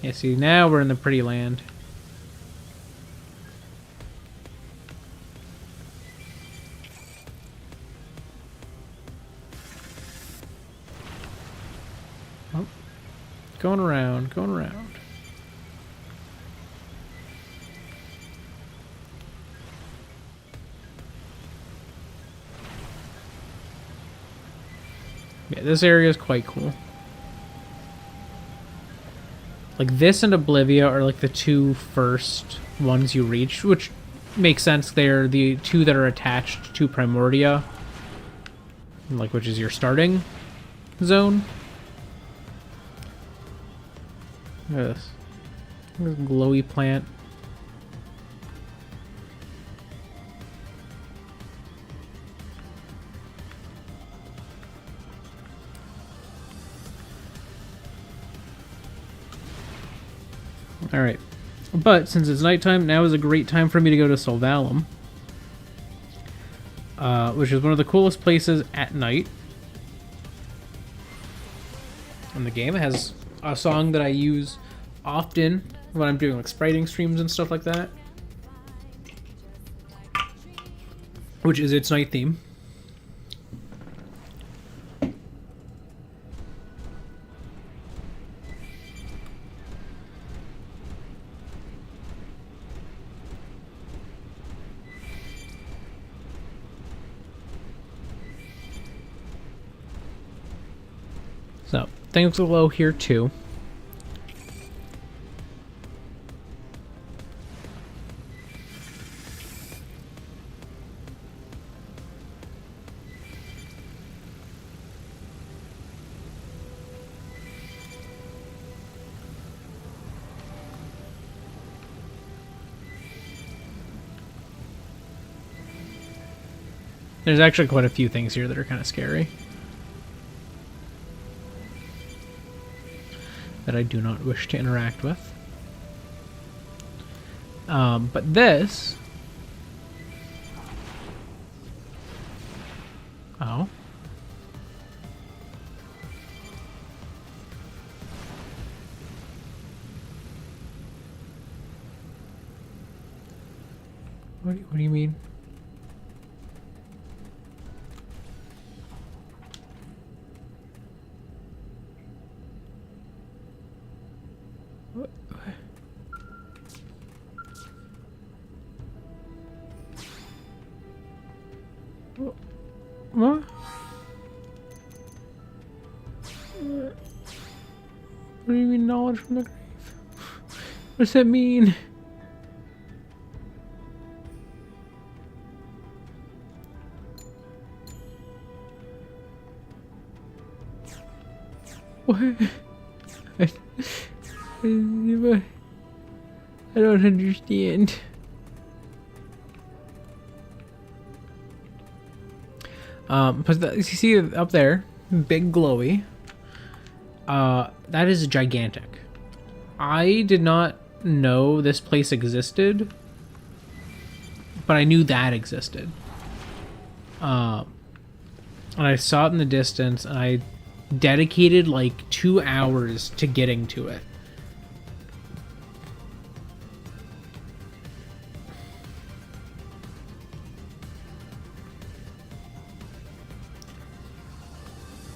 Yeah, see, now we're in the pretty land. Going around, going around. Yeah, this area is quite cool. Like this and Oblivia are like the two first ones you reach, which makes sense. They're the two that are attached to Primordia, like which is your starting zone. Look at this. Look at this glowy plant. Alright. But since it's nighttime, now is a great time for me to go to Solvalum. Which is one of the coolest places at night in the game. It has a song that I use often when I'm doing like spriting streams and stuff like that, which is its night theme. So, things are low here too. There's actually quite a few things here that are kind of scary, that I do not wish to interact with. But this... Oh. What do you mean? What? What do you mean, knowledge from the grave? What does that mean? What? I don't understand. But you see up there, big glowy. That is gigantic. I did not know this place existed, but I knew that existed. And I saw it in the distance, and I dedicated like 2 hours to getting to it.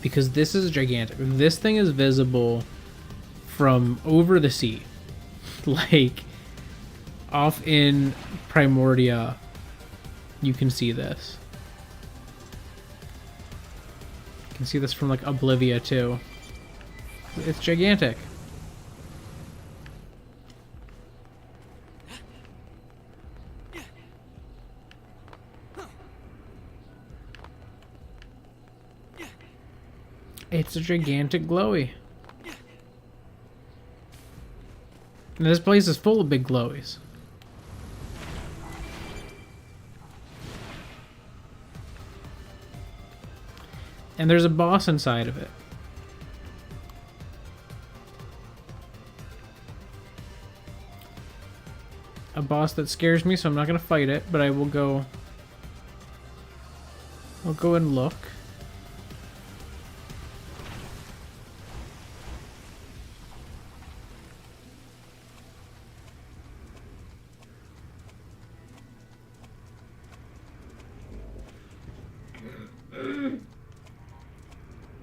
Because this is gigantic. This thing is visible from over the sea. Like, off in Primordia, you can see this. You can see this from, like, Oblivia, too. It's gigantic. It's a gigantic glowy. And this place is full of big glowies. And there's a boss inside of it. A boss that scares me, so I'm not gonna fight it, but I will go... I'll go and look.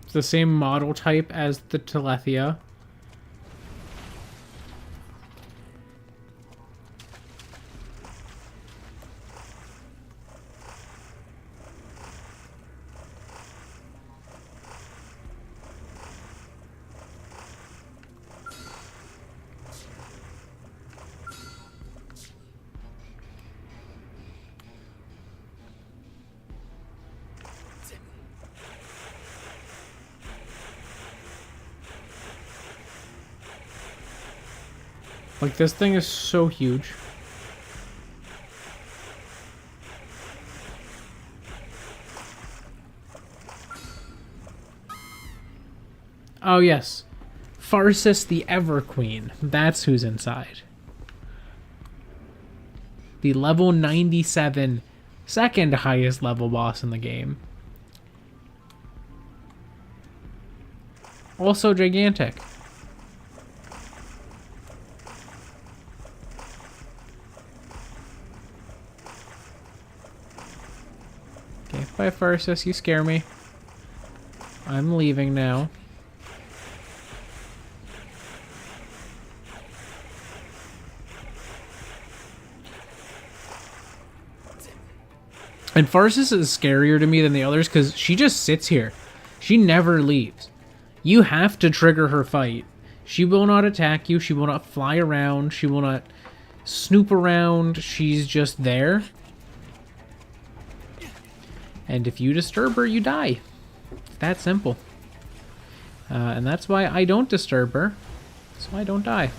It's the same model type as the Telethia. Like, this thing is so huge. Oh, yes. Farsis the Ever Queen. That's who's inside. The level 97, second highest level boss in the game. Also gigantic. Okay, bye Farsis, you scare me. I'm leaving now. And Farsis is scarier to me than the others because she just sits here. She never leaves. You have to trigger her fight. She will not attack you. She will not fly around. She will not snoop around. She's just there. And if you disturb her, you die. It's that simple. And that's why I don't disturb her. That's why I don't die.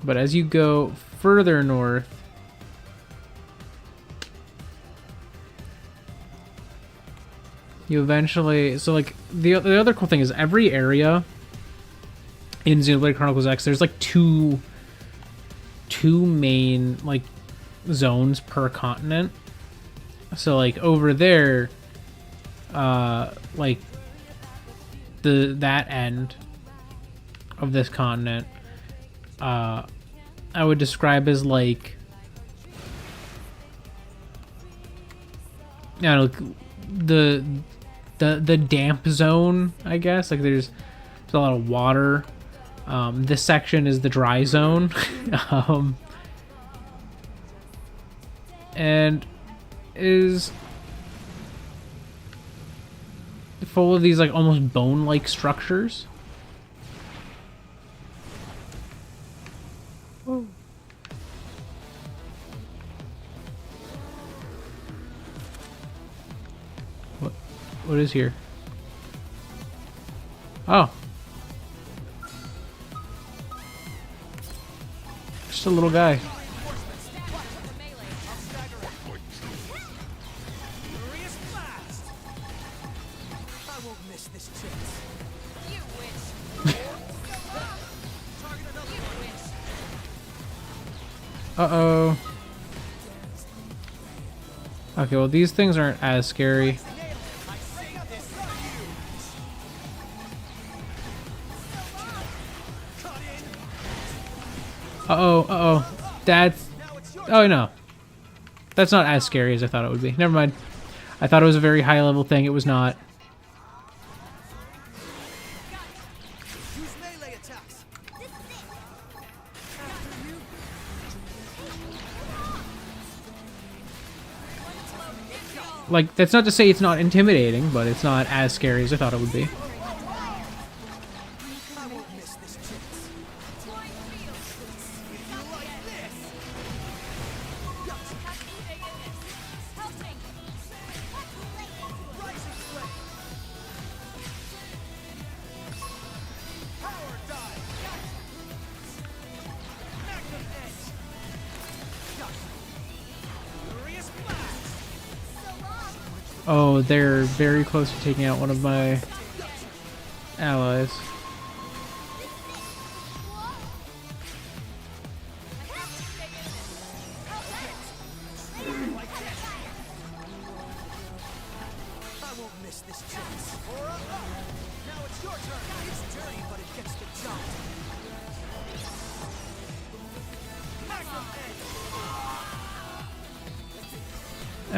But as you go further north, you eventually... So, like, the other cool thing is every area in Xenoblade Chronicles X, there's, like, two main, like, zones per continent. So, like, over there, like, that end of this continent, I would describe as like, I don't know, the damp zone, I guess. Like there's a lot of water. This section is the dry zone, and is full of these like almost bone-like structures. What is here? Oh. Just a little guy. Uh-oh. Okay, well these things aren't as scary. Uh-oh, uh-oh. That's... Oh, no. That's not as scary as I thought it would be. Never mind. I thought it was a very high-level thing. It was not. Like, that's not to say it's not intimidating, but it's not as scary as I thought it would be. Oh, they're very close to taking out one of my allies. I won't miss this chance. Now it's your turn. It's dirty, but it gets the job.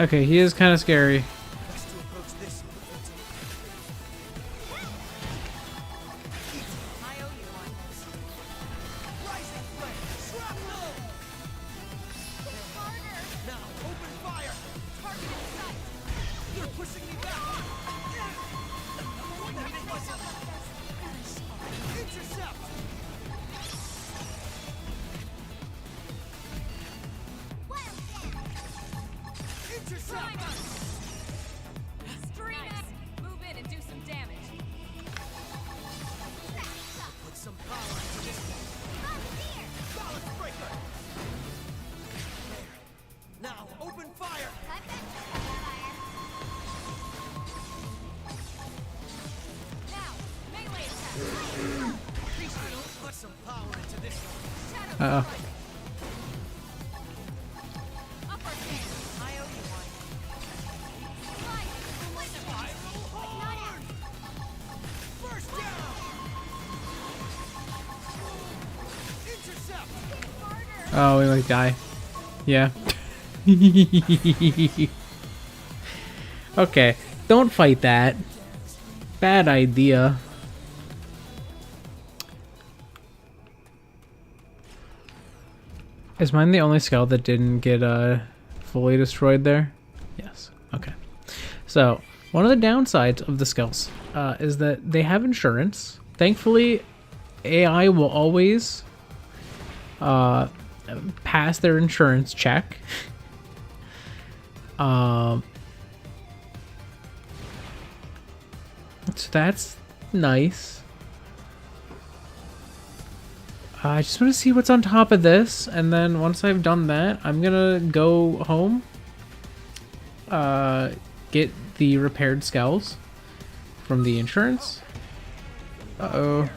Okay, he is kind of scary. Intercept! power into this one. Balance breaker. There. Now open fire. Now, melee attack. Put some power into this one. Shadow Uh-oh. strike. Upper hand. I owe you one. Slide. First down. Intercept. Oh, we might die. Yeah. Okay, don't fight that. Bad idea. Is mine the only skull that didn't get fully destroyed there? Yes. Okay. So, one of the downsides of the skulls is that they have insurance. Thankfully, AI will always pass their insurance check. So that's nice. I just want to see what's on top of this, and then once I've done that, I'm gonna go home, get the repaired skulls from the insurance. Uh-oh.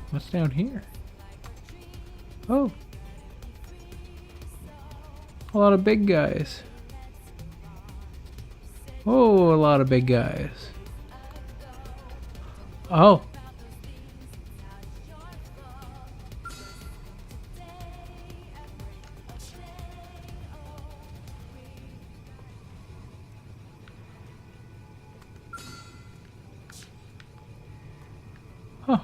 What's down here? Oh. A lot of big guys. Oh, a lot of big guys. Oh. Huh.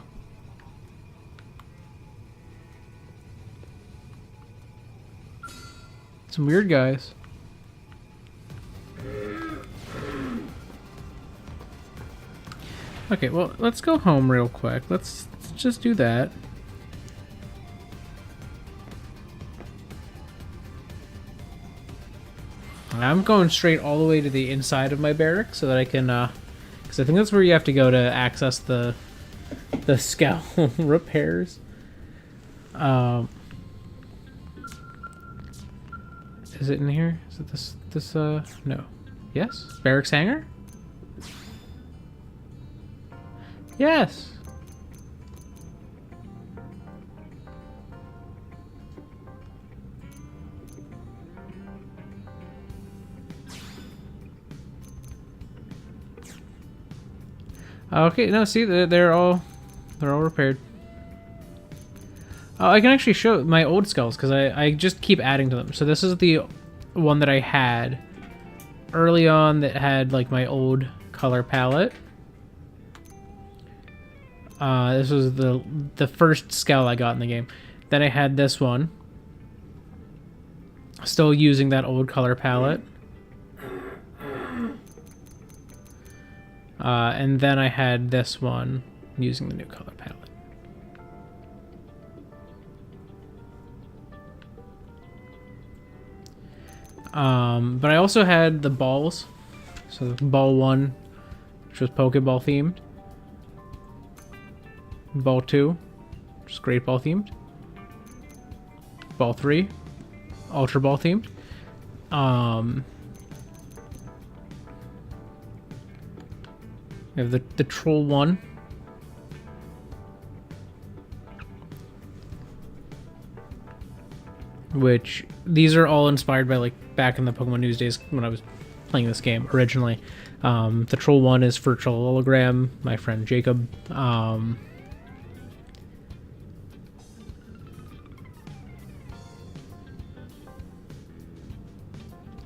Some weird guys. Okay, well, let's go home real quick. Let's just do that. I'm going straight all the way to the inside of my barrack so that I can, because I think that's where you have to go to access the skull repairs. Is it in here? Is it this no. Yes? Barracks hangar? Yes! Okay, no, see, they're all repaired. Oh, I can actually show my old skulls because I just keep adding to them. So this is the one that I had early on that had like my old color palette. This was the first skull I got in the game. Then I had this one, still using that old color palette. And then I had this one using the new color palette. But I also had the balls. So ball 1, which was Pokeball themed. Ball 2, which is Great Ball themed. Ball 3, Ultra Ball themed. We have the Troll 1. Which, these are all inspired by, like, back in the Pokemon News days when I was playing this game originally. The Troll 1 is Virtual Hologram, my friend Jacob.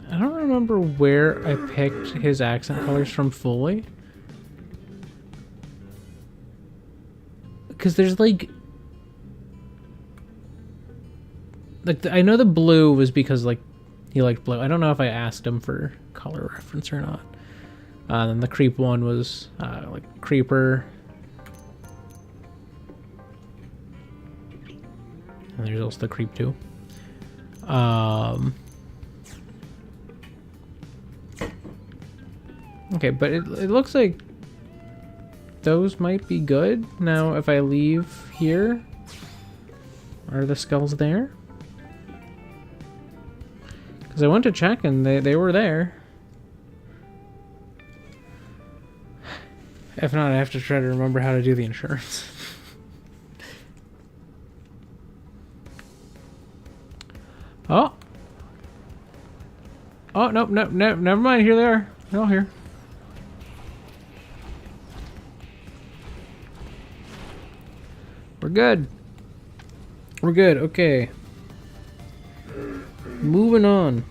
I don't remember where I picked his accent colors from fully. Because there's like I know the blue was because like he liked blue. I don't know if I asked him for color reference or not. Then the creep one was like creeper. And there's also the creep too. Okay, but it looks like those might be good. Now, if I leave here, are the skulls there? Because I went to check and they were there. If not, I have to try to remember how to do the insurance. Oh! Oh, nope, nope, nope, never mind. Here they are. They're all here. We're good. We're good. Okay. Moving on.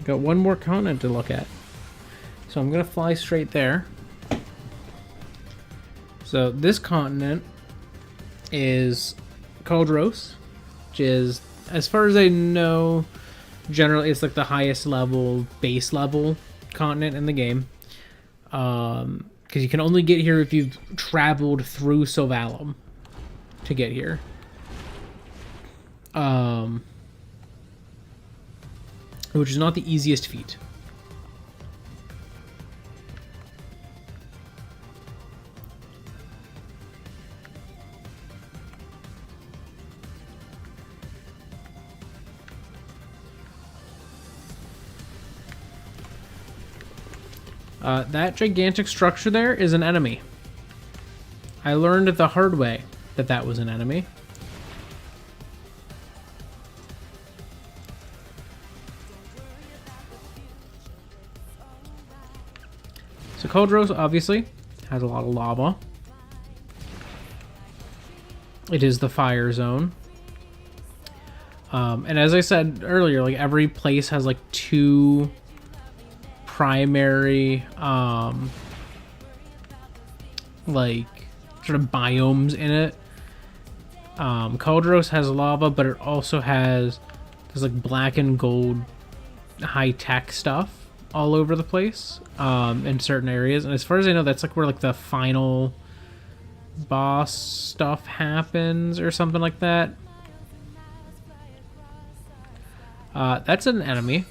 Got one more continent to look at. So I'm going to fly straight there. So this continent is Caldros, which is, as far as I know, generally it's like the highest level, base level continent in the game. Because you can only get here if you've traveled through Sylvalum to get here. Which is not the easiest feat. That gigantic structure there is an enemy. I learned the hard way that that was an enemy. So Caldros obviously has a lot of lava. It is the fire zone. And as I said earlier, like every place has like two primary like sort of biomes in it. Caldros has lava, but it also has this like black and gold high-tech stuff all over the place in certain areas. And as far as I know, that's like where like the final boss stuff happens or something like that. That's an enemy.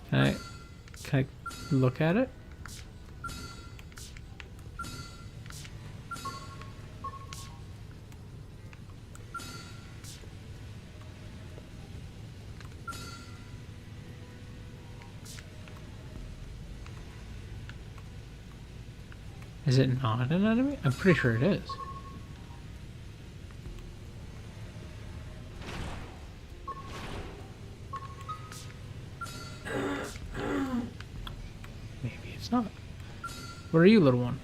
Can I look at it? Is it not an enemy? I'm pretty sure it is. It's not. Where are you, little one?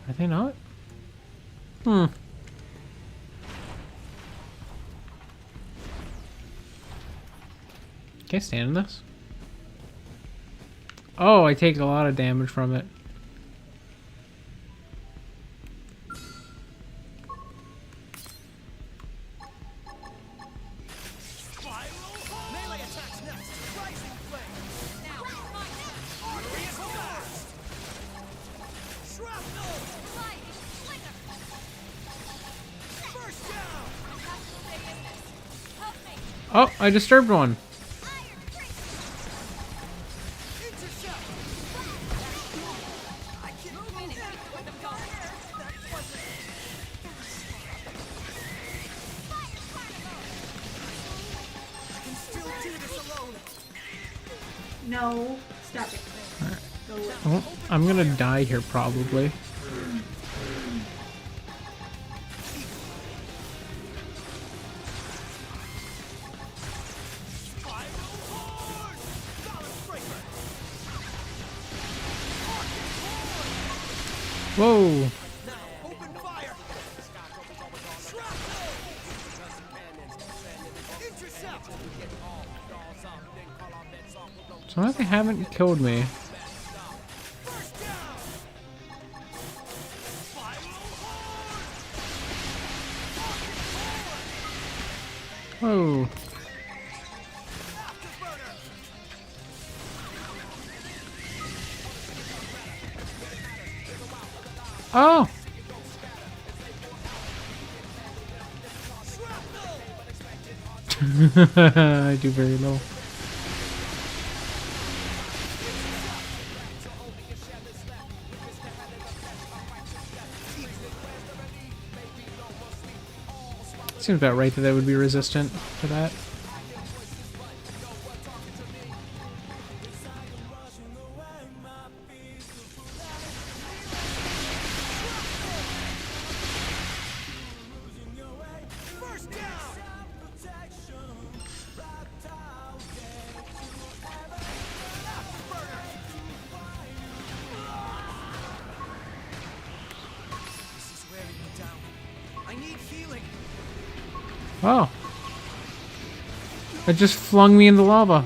Are they not? Can I stand in this? Oh, I take a lot of damage from it. Oh, I disturbed one. No, stop it. Oh, I'm gonna die here probably. Whoa! Somehow they haven't killed me. Whoa. Oh! I do very low. Seems about right that they would be resistant to that. First down! This is wearing me down. I need healing. Oh. It just flung me in the lava.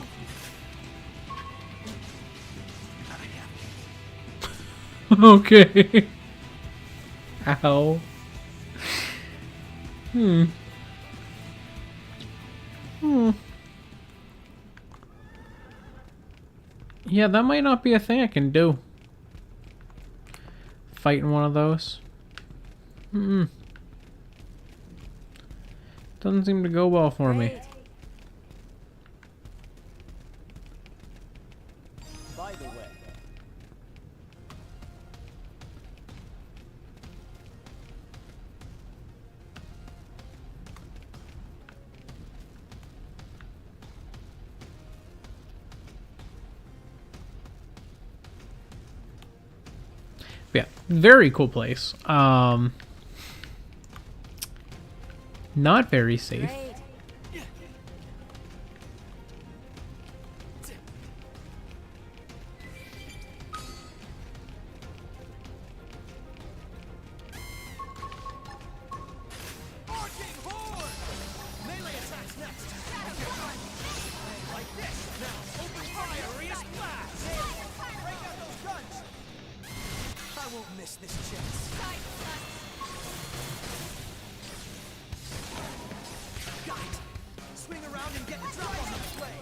Okay. Ow. Hmm. Yeah, that might not be a thing I can do. Fighting one of those. Doesn't seem to go well for me. By the way, Yeah, very cool place. Not very safe. Great. arcing horde! Melee attacks next. Like this. Now, open fire, Reus blast! Break out those guns! I won't miss this chance. Got it. Swing around and get the drop on the play.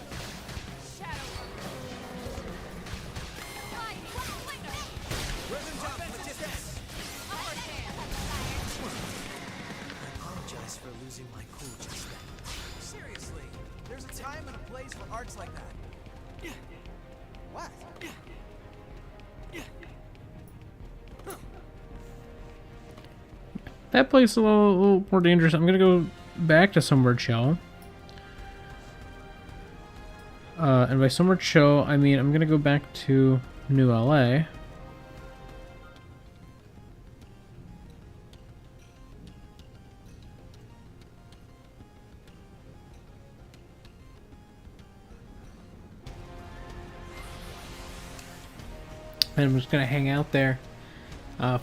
Rhythms up in the distance. I apologize for losing my cool just then. Seriously, there's a time and a place for arts like that. What? That place is a little more dangerous. I'm gonna go back to somewhere chill. And by somewhere chill, I mean I'm gonna go back to New LA. And I'm just gonna hang out there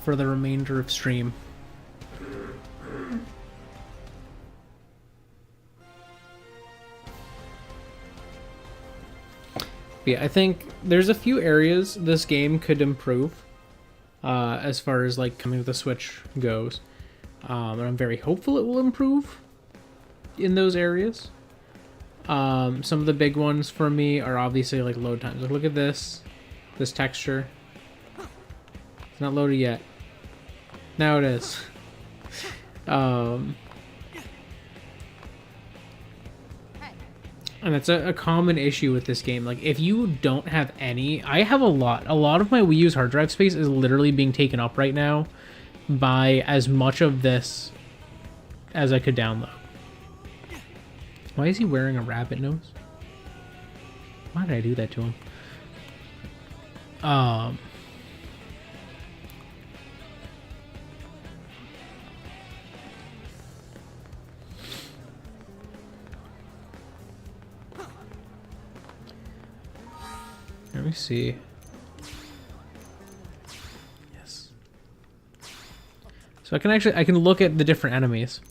for the remainder of stream. Yeah, I think there's a few areas this game could improve as far as like coming to the Switch goes. And I'm very hopeful it will improve in those areas. Some of the big ones for me are obviously like load times. Like, look at this texture. It's not loaded yet. Now it is. And that's a common issue with this game. Like, if you don't have any... I have a lot. A lot of my Wii U's hard drive space is literally being taken up right now by as much of this as I could download. Why is he wearing a rabbit nose? Why did I do that to him? Let me see. Yes. So I can look at the different enemies.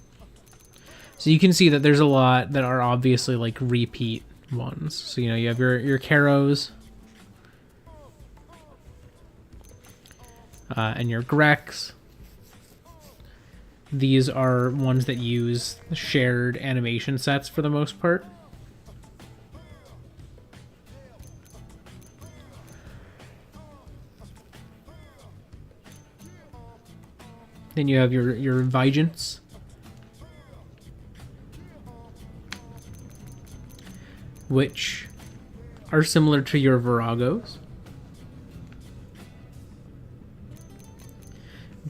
So you can see that there's a lot that are obviously like repeat ones. So you know, you have your Karos and your Grex. These are ones that use shared animation sets for the most part. Then you have your Vigents. Which are similar to your Viragos.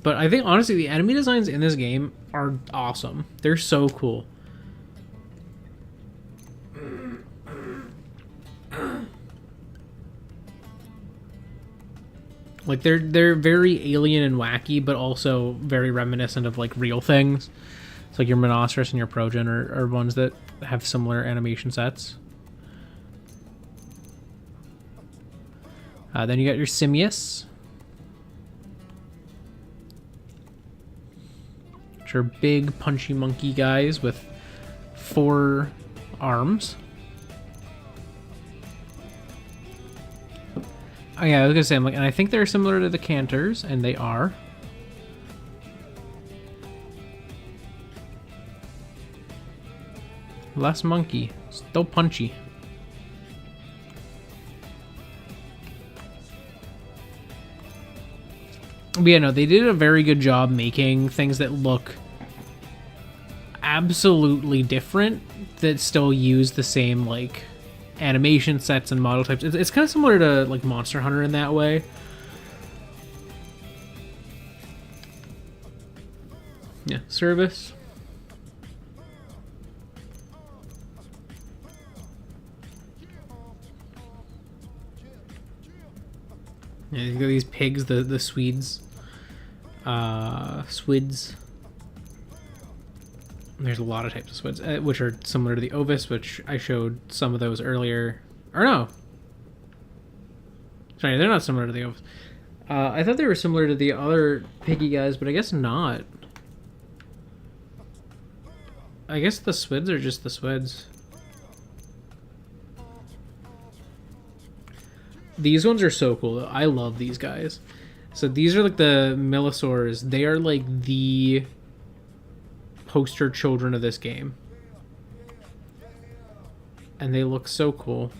But I think, honestly, the enemy designs in this game are awesome. They're so cool. Like, they're very alien and wacky, but also very reminiscent of, like, real things. It's like your Monoceros and your Progen are ones that have similar animation sets. Then you got your Simius. Which are big, punchy monkey guys with 4 arms. Oh yeah, I was gonna say, and I think they're similar to the Cantors, and they are. Less monkey, still punchy. But yeah, no, they did a very good job making things that look absolutely different, that still use the same, like, animation sets and model types. It's kind of similar to, like, Monster Hunter in that way. Yeah, service. Yeah, you got these pigs, the Swedes. Swids. There's a lot of types of Swids, which are similar to the Ovis, which I showed some of those earlier. Or no. Sorry, they're not similar to the Ovis. I thought they were similar to the other piggy guys, but I guess not. I guess the Swids are just the Swids. These ones are so cool, though. I love these guys. So these are like the Millisaurs. They are like the poster children of this game. And they look so cool.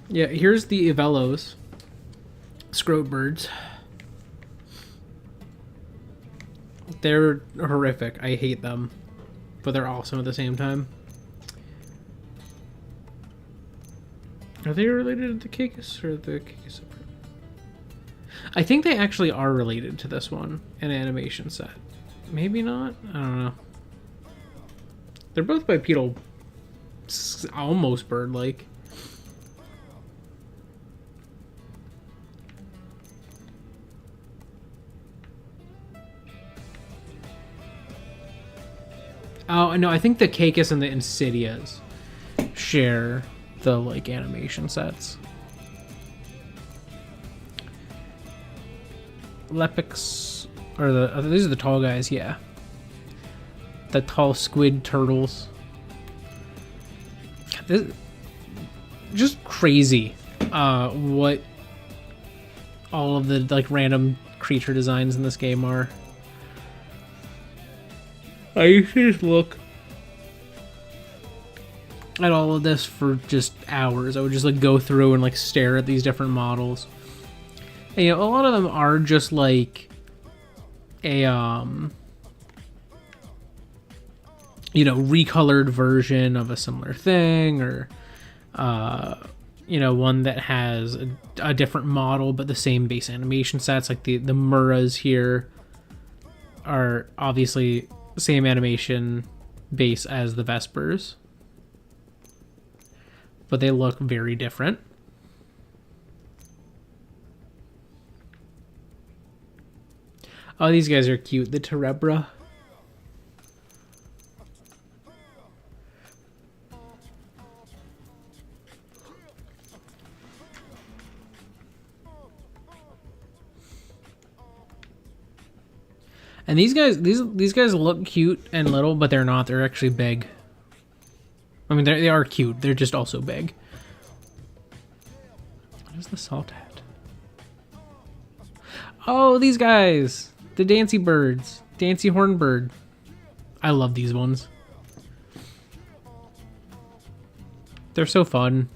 Yeah, here's the Evelos. Scrote birds. They're horrific. I hate them. But they're awesome at the same time. Are they related to the Caicus or the Caicus? I think they actually are related to this one, an animation set. Maybe not? I don't know. They're both bipedal, almost bird-like. Oh, no, I think the Caicus and the Insidias share the, like, animation sets. Lepix, or these are the tall guys, yeah. The tall squid turtles. This, just crazy, what all of the, like, random creature designs in this game are. I used to just look at all of this for just hours. I would just, like, go through and, like, stare at these different models. And, you know, a lot of them are just, like, a, you know, recolored version of a similar thing, or, you know, one that has a different model but the same base animation sets. Like the Muras here are obviously same animation base as the Vespers, but they look very different. Oh, these guys are cute. The Terebra. And these guys look cute and little, but they're not. They're actually big. I mean, they are cute. They're just also big. What is the salt hat? Oh, these guys! The Dancy Birds. Dancy Hornbird. I love these ones. They're so fun.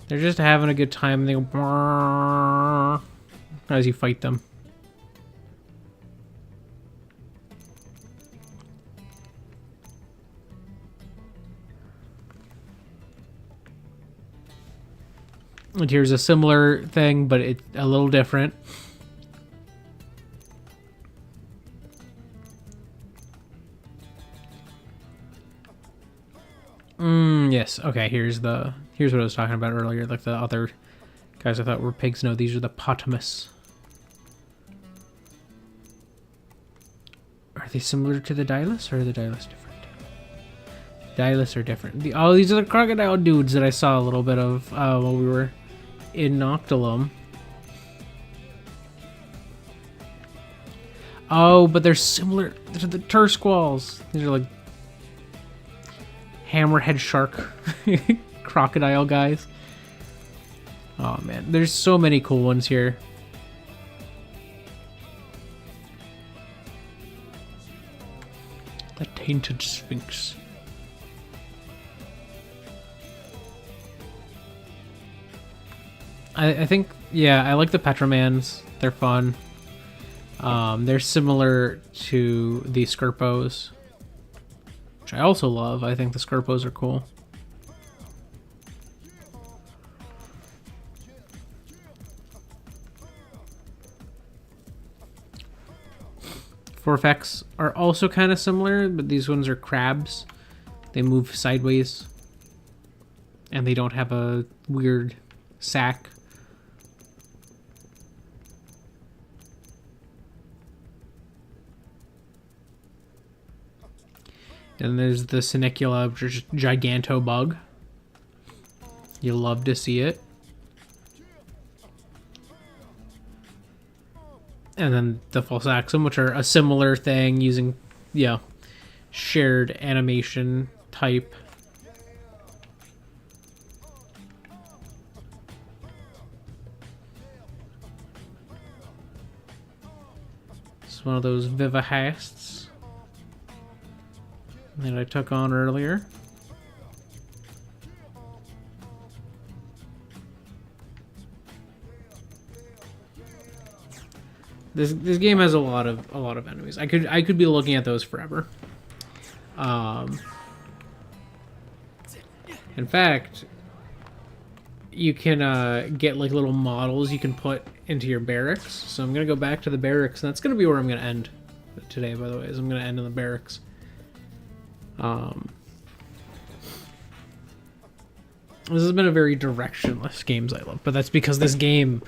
They're just having a good time. They go brrrr as you fight them. And here's a similar thing, but it's a little different. Yes. Okay, here's what I was talking about earlier, like the other guys I thought were pigs. No, these are the potamus. Are they similar to the Dylus, or are the Dylus different? Dylus are different. Oh, these are the crocodile dudes that I saw a little bit of while we were in Noctilum. Oh, but they're similar to the Tursqualls. These are like hammerhead shark crocodile guys. Oh man, there's so many cool ones here. The Tainted Sphinx. I think, yeah, I like the Petramans. They're fun. They're similar to the Skurpos, which I also love. I think the Skurpos are cool. Forfex are also kind of similar, but these ones are crabs. They move sideways. And they don't have a weird sack. And there's the Senicula, which is giganto bug. You love to see it. And then the Falsaxum, which are a similar thing using, yeah, shared animation type. It's one of those Vivahasts that I took on earlier. This game has a lot of enemies. I could be looking at those forever. In fact, you can get like little models you can put into your barracks. So I'm gonna go back to the barracks, and that's gonna be where I'm gonna end today. By the way, is I'm gonna end in the barracks. This has been a very directionless games I love, but that's because this game,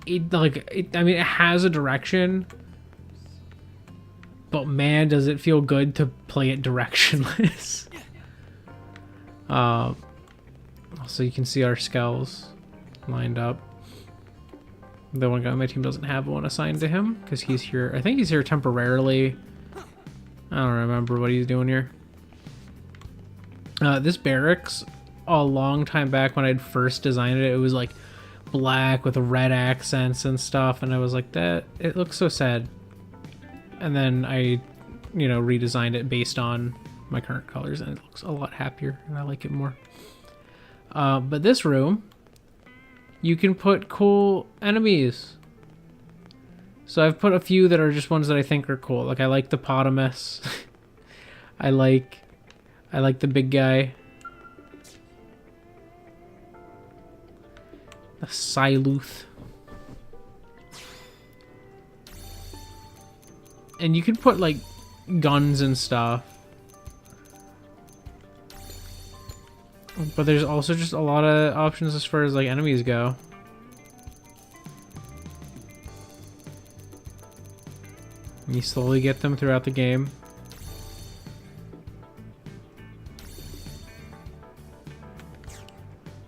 I mean, it has a direction, but man, does it feel good to play it directionless. So you can see our skulls lined up. The one guy on my team doesn't have one assigned to him because he's here. I think he's here temporarily. I don't remember what he's doing here. This barracks, a long time back when I'd first designed it, it was like black with red accents and stuff, and I was like, that it looks so sad. And then I, redesigned it based on my current colors, and it looks a lot happier, and I like it more. But this room, you can put cool enemies. So I've put a few that are just ones that I think are cool. Like I like the Potamus. I like the big guy. The Siluth. And you can put like guns and stuff. But there's also just a lot of options as far as like enemies go. You slowly get them throughout the game.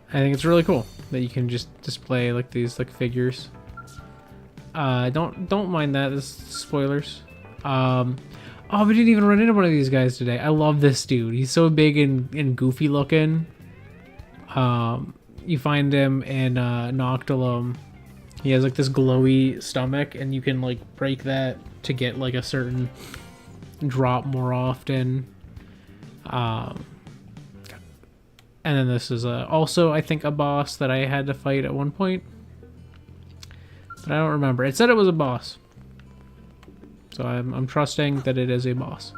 I think it's really cool that you can just display like these like figures. Don't mind that. This is spoilers. Oh, we didn't even run into one of these guys today. I love this dude. He's so big and goofy looking. You find him in Noctilum. He has like this glowy stomach, and you can like break that to get like a certain drop more often. And then this is also, I think, a boss that I had to fight at one point. But I don't remember. It said it was a boss. So I'm trusting that it is a boss.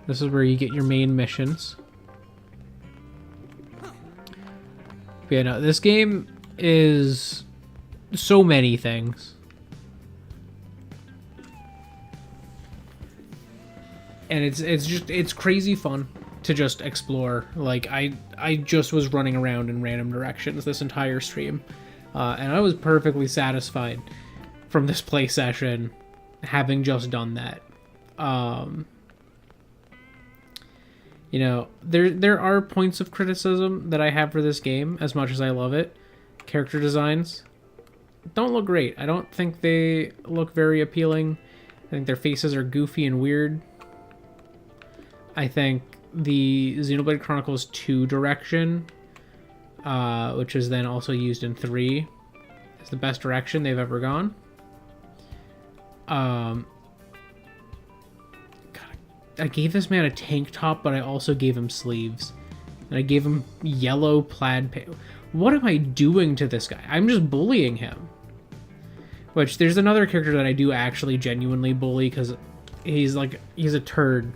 This is where you get your main missions. But yeah, no, this game is so many things. And it's crazy fun to just explore. Like I just was running around in random directions this entire stream. And I was perfectly satisfied from this play session having just done that. You know, there are points of criticism that I have for this game, as much as I love it. Character designs don't look great. I don't think they look very appealing. I think their faces are goofy and weird. I think the Xenoblade Chronicles 2 direction, which is then also used in 3, is the best direction they've ever gone. God, I gave this man a tank top, but I also gave him sleeves. And I gave him yellow plaid pants. What am I doing to this guy? I'm just bullying him. Which, there's another character that I do actually genuinely bully, because he's a turd.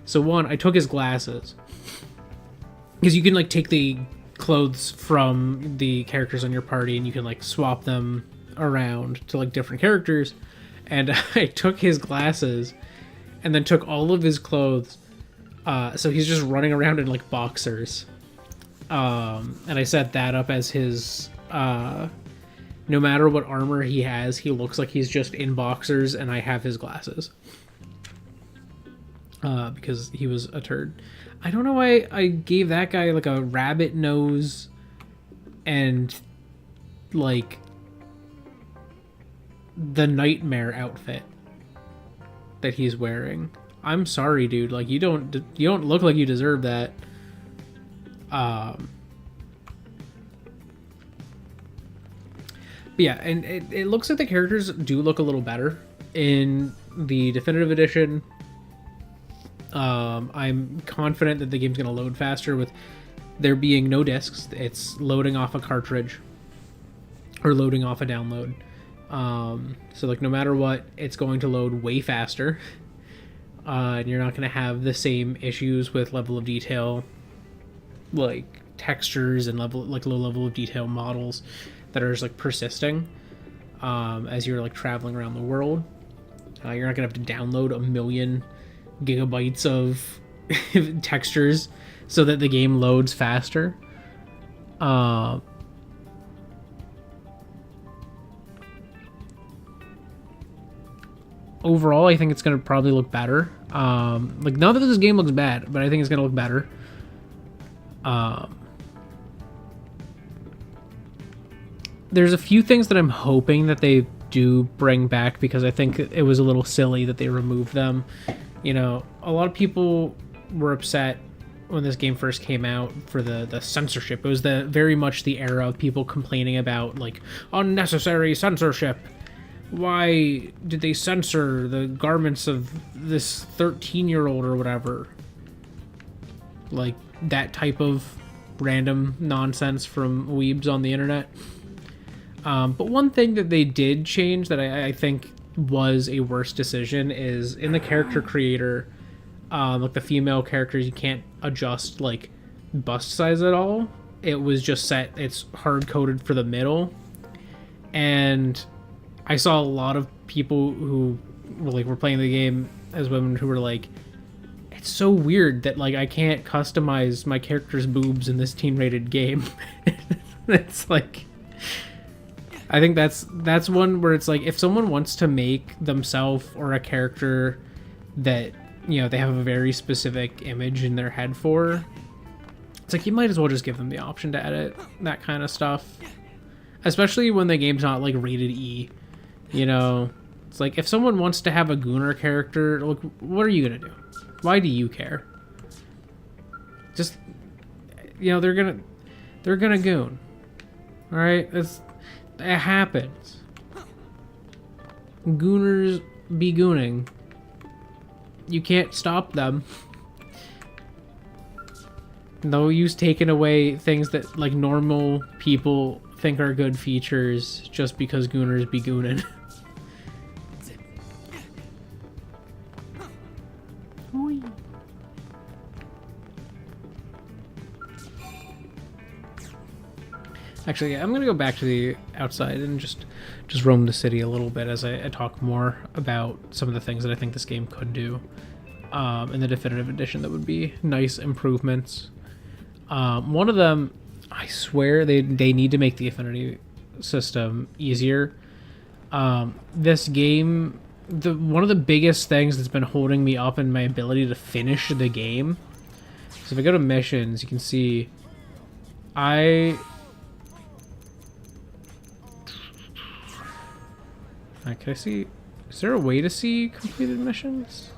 So one, I took his glasses. Because you can like take the clothes from the characters on your party and you can like swap them around to like different characters. And I took his glasses and then took all of his clothes. So he's just running around in like boxers. And I set that up as his, no matter what armor he has, he looks like he's just in boxers, and I have his glasses. Because he was a turd. I don't know why I gave that guy like a rabbit nose and like the nightmare outfit that he's wearing. I'm sorry, dude. Like you don't look like you deserve that. But yeah, and it looks like the characters do look a little better in the definitive edition. I'm confident that the game's going to load faster with there being no discs. It's loading off a cartridge or loading off a download. So like no matter what, it's going to load way faster. And you're not going to have the same issues with level of detail, like textures and low level of detail models that are just like persisting as you're like traveling around the world. You're not going to have to download a million gigabytes of textures so that the game loads faster. Overall, I think it's going to probably look better. Like, not that this game looks bad, but I think it's going to look better. There's a few things that I'm hoping that they do bring back, because I think it was a little silly that they removed them. You know, a lot of people were upset when this game first came out for the censorship. It was very much the era of people complaining about, like, unnecessary censorship. Why did they censor the garments of this 13-year-old or whatever? Like, that type of random nonsense from weebs on the internet. But one thing that they did change that I think was a worse decision is in the character creator, like the female characters, you can't adjust like bust size at all. It was just set, it's hard coded for the middle. And I saw a lot of people who were playing the game as women who were like, it's so weird that like I can't customize my character's boobs in this teen-rated game. It's like, I think that's one where it's like, if someone wants to make themselves or a character that, you know, they have a very specific image in their head for, it's like you might as well just give them the option to edit that kind of stuff. especially when the game's not like rated E. You know, it's like if someone wants to have a Gooner character, like, what are you gonna do? Why do you care? Just, you know, they're gonna goon. All right, it happens. Gooners be gooning. You can't stop them. No use taking away things that like normal people think are good features just because gooners be gooning. Actually, yeah, I'm gonna go back to the outside and just roam the city a little bit as I talk more about some of the things that I think this game could do in the definitive edition that would be nice improvements. One of them, I swear they need to make the affinity system easier. This game, one of the biggest things that's been holding me up in my ability to finish the game. So if I go to missions, you can see can I see? Is there a way to see completed missions?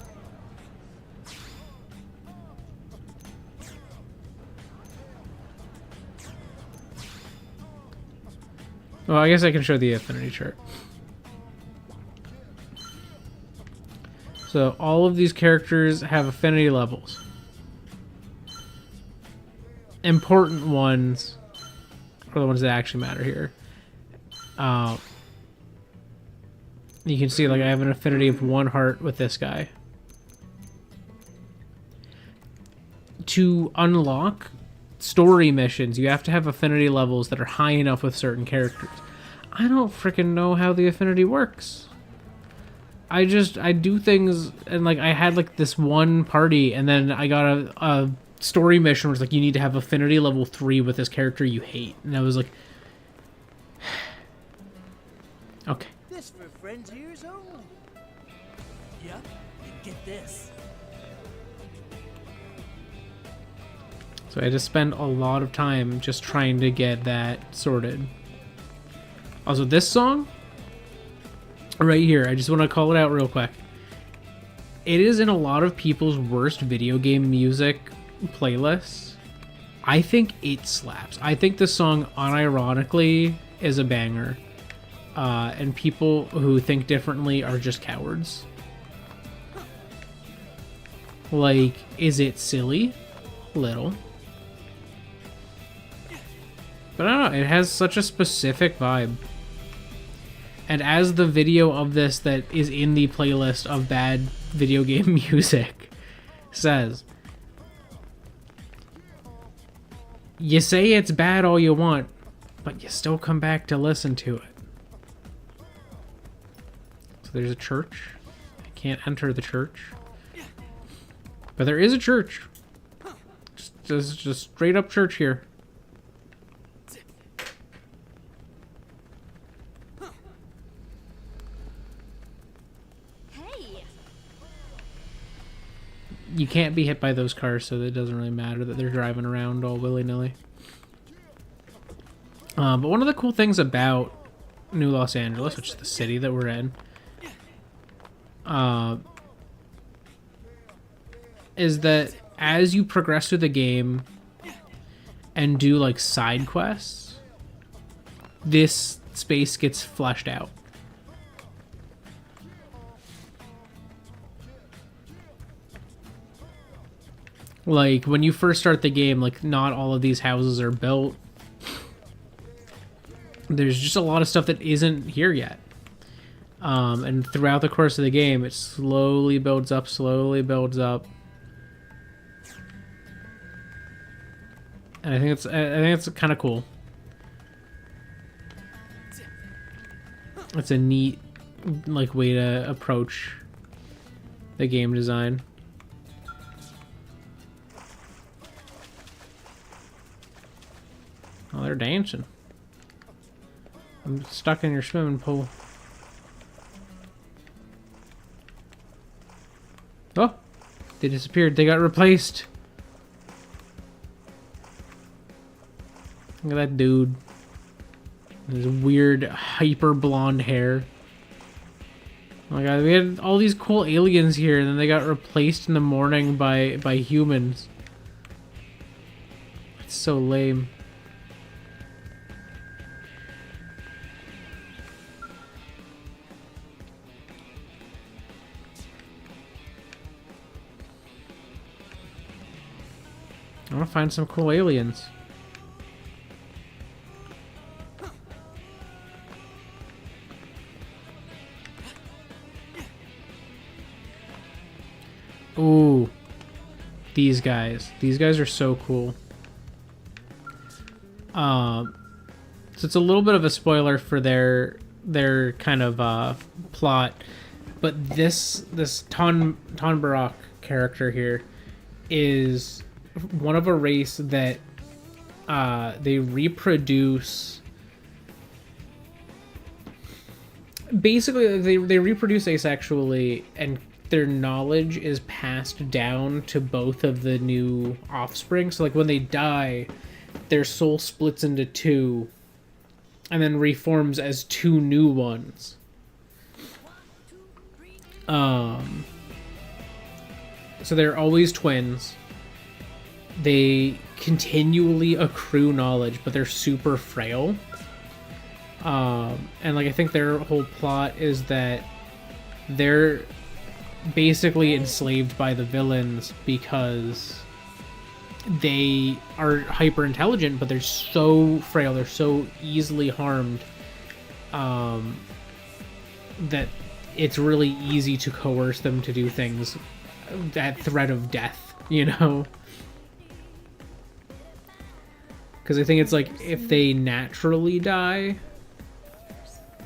Well, I guess I can show the affinity chart. So all of these characters have affinity levels. Important ones are the ones that actually matter here. You can see, like, I have an affinity of 1 heart with this guy. To unlock story missions, you have to have affinity levels that are high enough with certain characters. I don't freaking know how the affinity works. I do things, and, like, I had, like, this one party, and then I got a story mission where it's like, you need to have affinity level 3 with this character you hate. And I was like... okay. This for friends ears only. Yep, and get this. So I just spend a lot of time just trying to get that sorted. Also, this song right here, I just want to call it out real quick. It is in a lot of people's worst video game music playlists. I think it slaps. I think this song unironically is a banger. And people who think differently are just cowards. Like, is it silly? Little. But I don't know, it has such a specific vibe. And as the video of this that is in the playlist of bad video game music says, you say it's bad all you want, but you still come back to listen to it. So there's a church. I can't enter the church. But there is a church. Just straight up church here. Hey. You can't be hit by those cars, so it doesn't really matter that they're driving around all willy-nilly. But one of the cool things about New Los Angeles, which is the city that we're in, is that as you progress through the game and do like side quests, this space gets fleshed out. Like when you first start the game, like not all of these houses are built. There's just a lot of stuff that isn't here yet. And throughout the course of the game, it slowly builds up, And I think it's kind of cool. It's a neat, like, way to approach the game design. Oh, they're dancing. I'm stuck in your swimming pool. Oh, they disappeared. They got replaced. Look at that dude. There's weird hyper blonde hair. Oh my god, we had all these cool aliens here, and then they got replaced in the morning by humans. It's so lame. I want to find some cool aliens. Ooh, these guys. These guys are so cool. So it's a little bit of a spoiler for their kind of plot, but this Tonbarok character here is one of a race that they reproduce. Basically, they reproduce asexually, and their knowledge is passed down to both of the new offspring. So, like, when they die, their soul splits into two, and then reforms as two new ones. So they're always twins. They continually accrue knowledge, but they're super frail. And like I think their whole plot is that they're basically enslaved by the villains because they are hyper intelligent, but they're so frail, they're so easily harmed, that it's really easy to coerce them to do things at threat of death, you know? Because I think it's like, if they naturally die,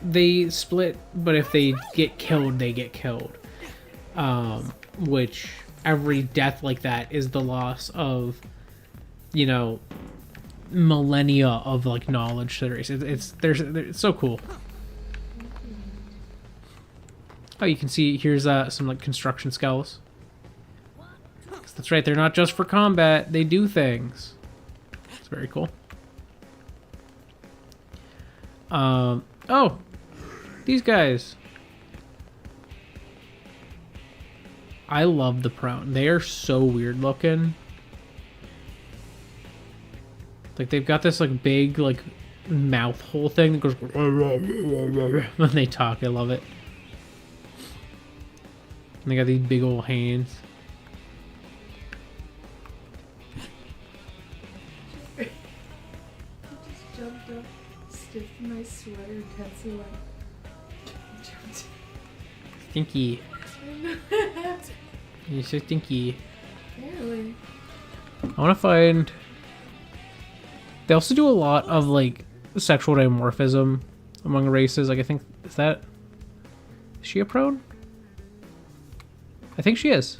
they split, but if they get killed, they get killed. Which every death like that is the loss of, you know, millennia of like knowledge to the race. It's so cool. Oh, you can see here's some like construction skulls. That's right, they're not just for combat, they do things. It's very cool. Oh, these guys. I love the prone. They are so weird looking. Like they've got this like big like mouth hole thing that goes when they talk. I love it. And they got these big old hands. Jumped up, stiffed my sweater, Tetsu went. Jumped. Stinky. You're so stinky. Apparently. I want to find... They also do a lot of, like, sexual dimorphism among races. Like, I think... Is she a prone? I think she is.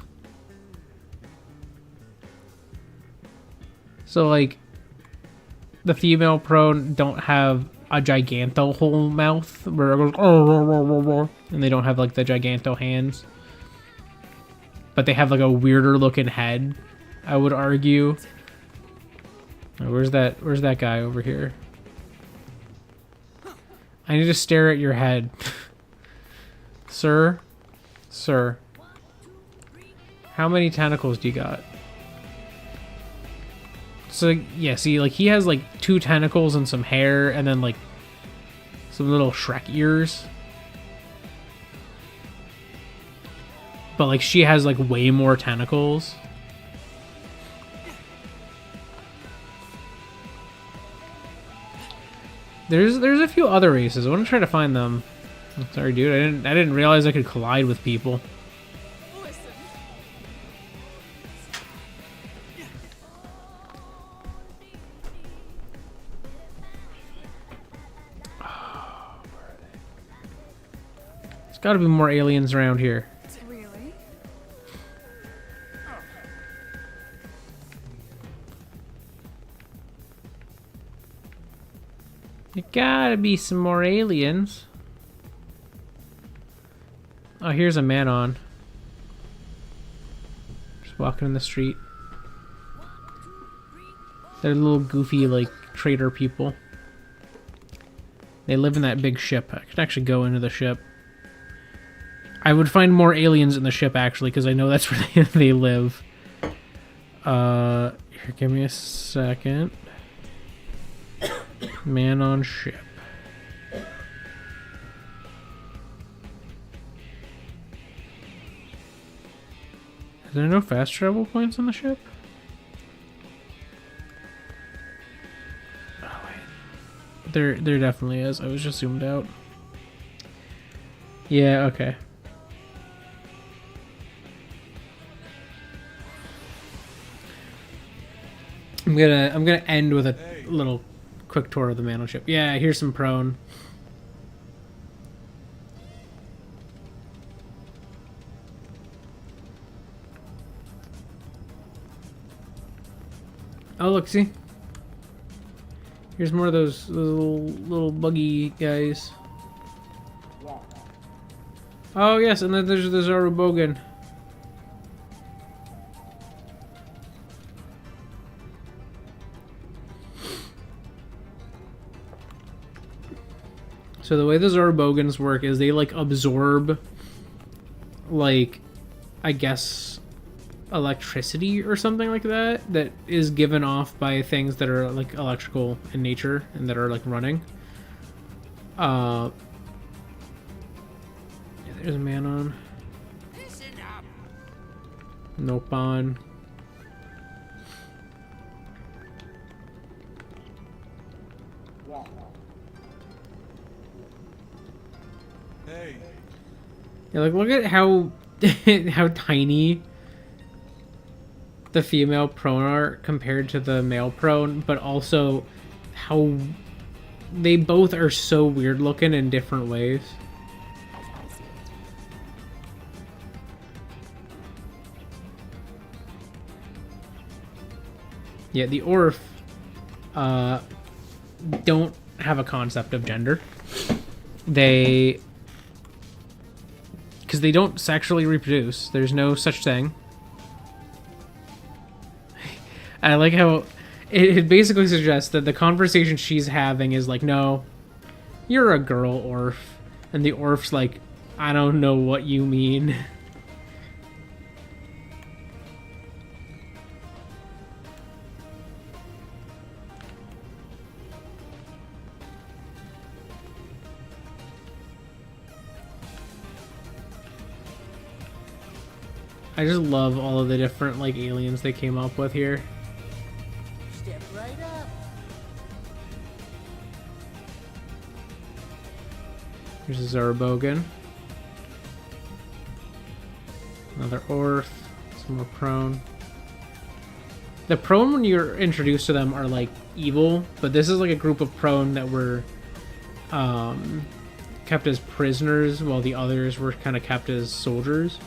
So, like... The female prone don't have a giganto whole mouth where it goes, and they don't have like the giganto hands, but they have like a weirder looking head, I would argue. Oh, where's that guy over here? I need to stare at your head. Sir, how many tentacles do you got? So, yeah, see, like, he has, like, 2 tentacles and some hair, and then, like, some little Shrek ears. But, like, she has, like, way more tentacles. There's a few other races. I want to try to find them. Oh, sorry, dude. I didn't realize I could collide with people. There's got to be more aliens around here. Really? There gotta be some more aliens. Oh, here's a man on. Just walking in the street. They're little goofy, like, traitor people. They live in that big ship. I could actually go into the ship. I would find more aliens in the ship, actually, because I know that's where they live. Here, give me a second. Man on ship. Is there no fast travel points on the ship? Oh, wait. There definitely is. I was just zoomed out. Yeah, okay. I'm gonna end with a little quick tour of the man on ship. Yeah, here's some prone. Oh, look, see? Here's more of those little buggy guys. Oh, yes, and then there's the Zarubogan. So the way the Zarubogans work is they, like, absorb, like, I guess, electricity or something like that is given off by things that are, like, electrical in nature and that are, like, running. Yeah, there's a man on. Nope on. Hey. Yeah, like, look at how how tiny the female prone are compared to the male prone, but also how they both are so weird looking in different ways. Yeah, the Orf don't have a concept of gender. Because they don't sexually reproduce. There's no such thing. I like how it basically suggests that the conversation she's having is like, no, you're a girl, Orf. And the Orf's like, I don't know what you mean. I just love all of the different, like, aliens they came up with here. Step right up. Here's a Zarubogan. Another Orf. Some more prone. The prone, when you're introduced to them, are, like, evil, but this is, like, a group of prone that were kept as prisoners, while the others were kind of kept as soldiers.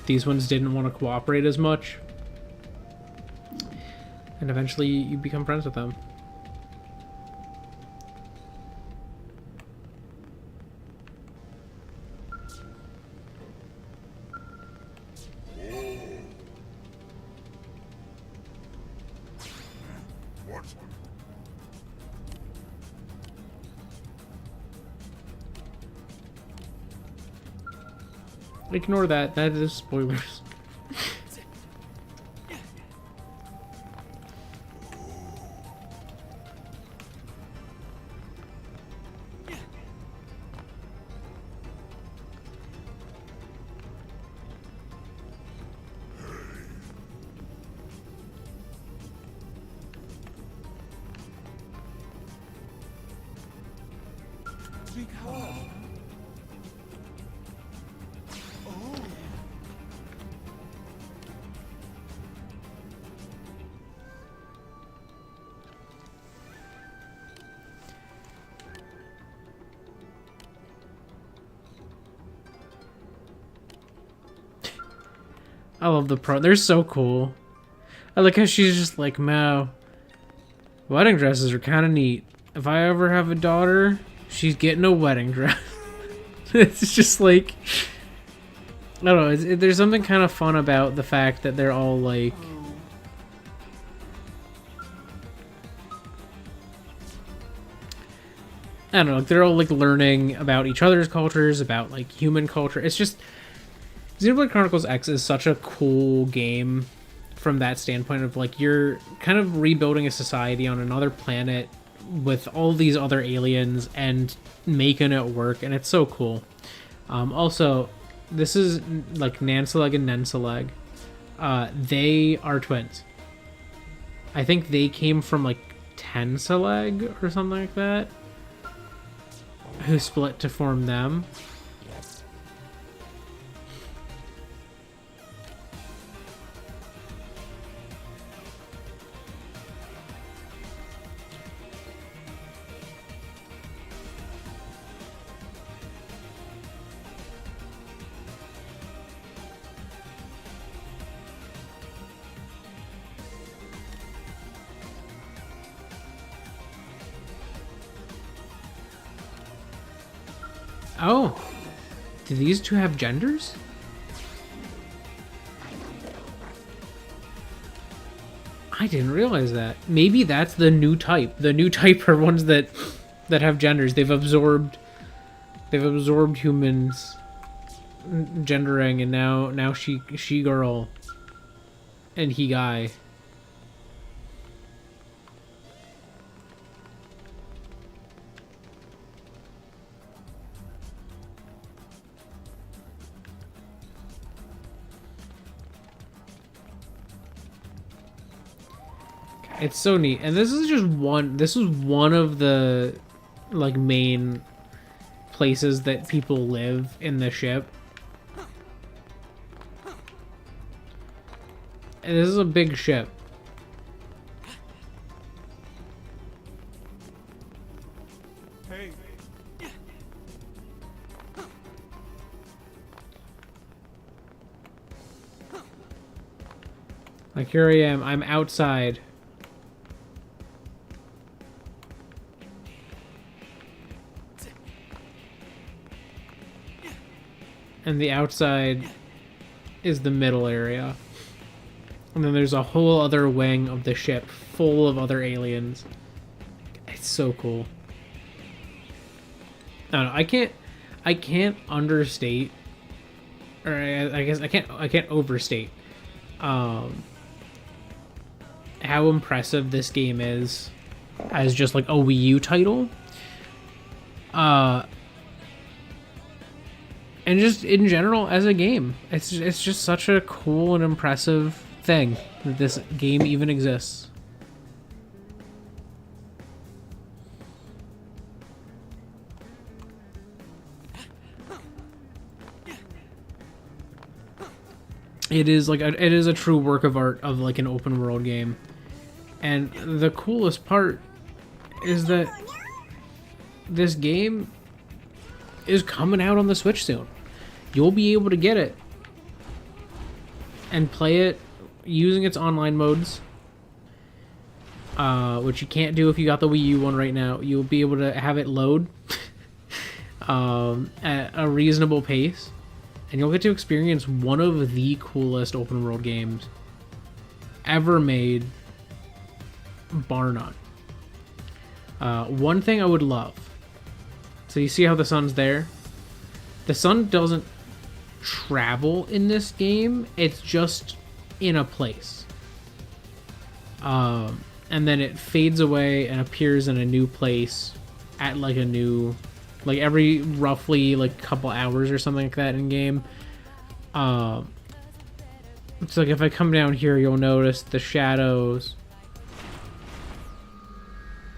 These ones didn't want to cooperate as much. And eventually you become friends with them. What? Ignore that. That is spoilers. I love the pro. They're so cool. I like how she's just like, Mao, wedding dresses are kind of neat. If I ever have a daughter, she's getting a wedding dress. It's just like, I don't know. There's something kind of fun about the fact that they're all like, I don't know, like they're all like learning about each other's cultures, about like human culture. It's just Xenoblade Chronicles X is such a cool game from that standpoint of like you're kind of rebuilding a society on another planet with all these other aliens and making it work, and it's so cool. Also, this is like Nansaleg and Nensaleg. They are twins. I think they came from like Tensaleg or something like that, who split to form them. Oh, do these two have genders? I didn't realize that. Maybe that's the new type. The new type are ones that have genders. They've absorbed humans gendering, and now she girl and he guy. It's so neat, and this is just one. This is one of the like main places that people live in the ship, and this is a big ship. Hey. Like here I am. I'm outside. And the outside is the middle area. And then there's a whole other wing of the ship full of other aliens. It's so cool. I don't know, I can't understate, or I guess I can't overstate how impressive this game is as just like a Wii U title. And just in general as a game, it's just such a cool and impressive thing that this game even exists. It is a true work of art of like an open world game, and the coolest part is that this game is coming out on the Switch soon. You'll be able to get it and play it using its online modes, which you can't do if you got the Wii U one right now. You'll be able to have it load at a reasonable pace, and you'll get to experience one of the coolest open world games ever made, bar none. One thing I would love, so you see how the sun's there? The sun doesn't travel in this game, it's just in a place. And then it fades away and appears in a new place at like a new, like every roughly like couple hours or something like that in game. It's like if I come down here, you'll notice the shadows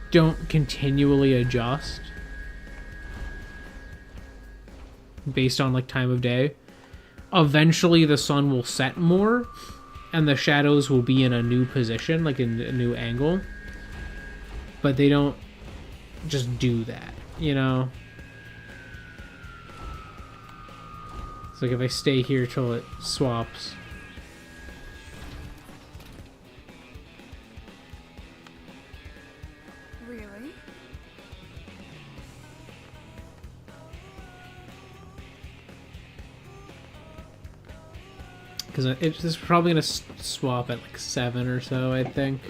don't continually adjust based on like time of day. Eventually the sun will set more and the shadows will be in a new position, like in a new angle, but they don't just do that, you know? It's like if I stay here till it swaps. Really? Because it's probably going to swap at like 7 or so, I think.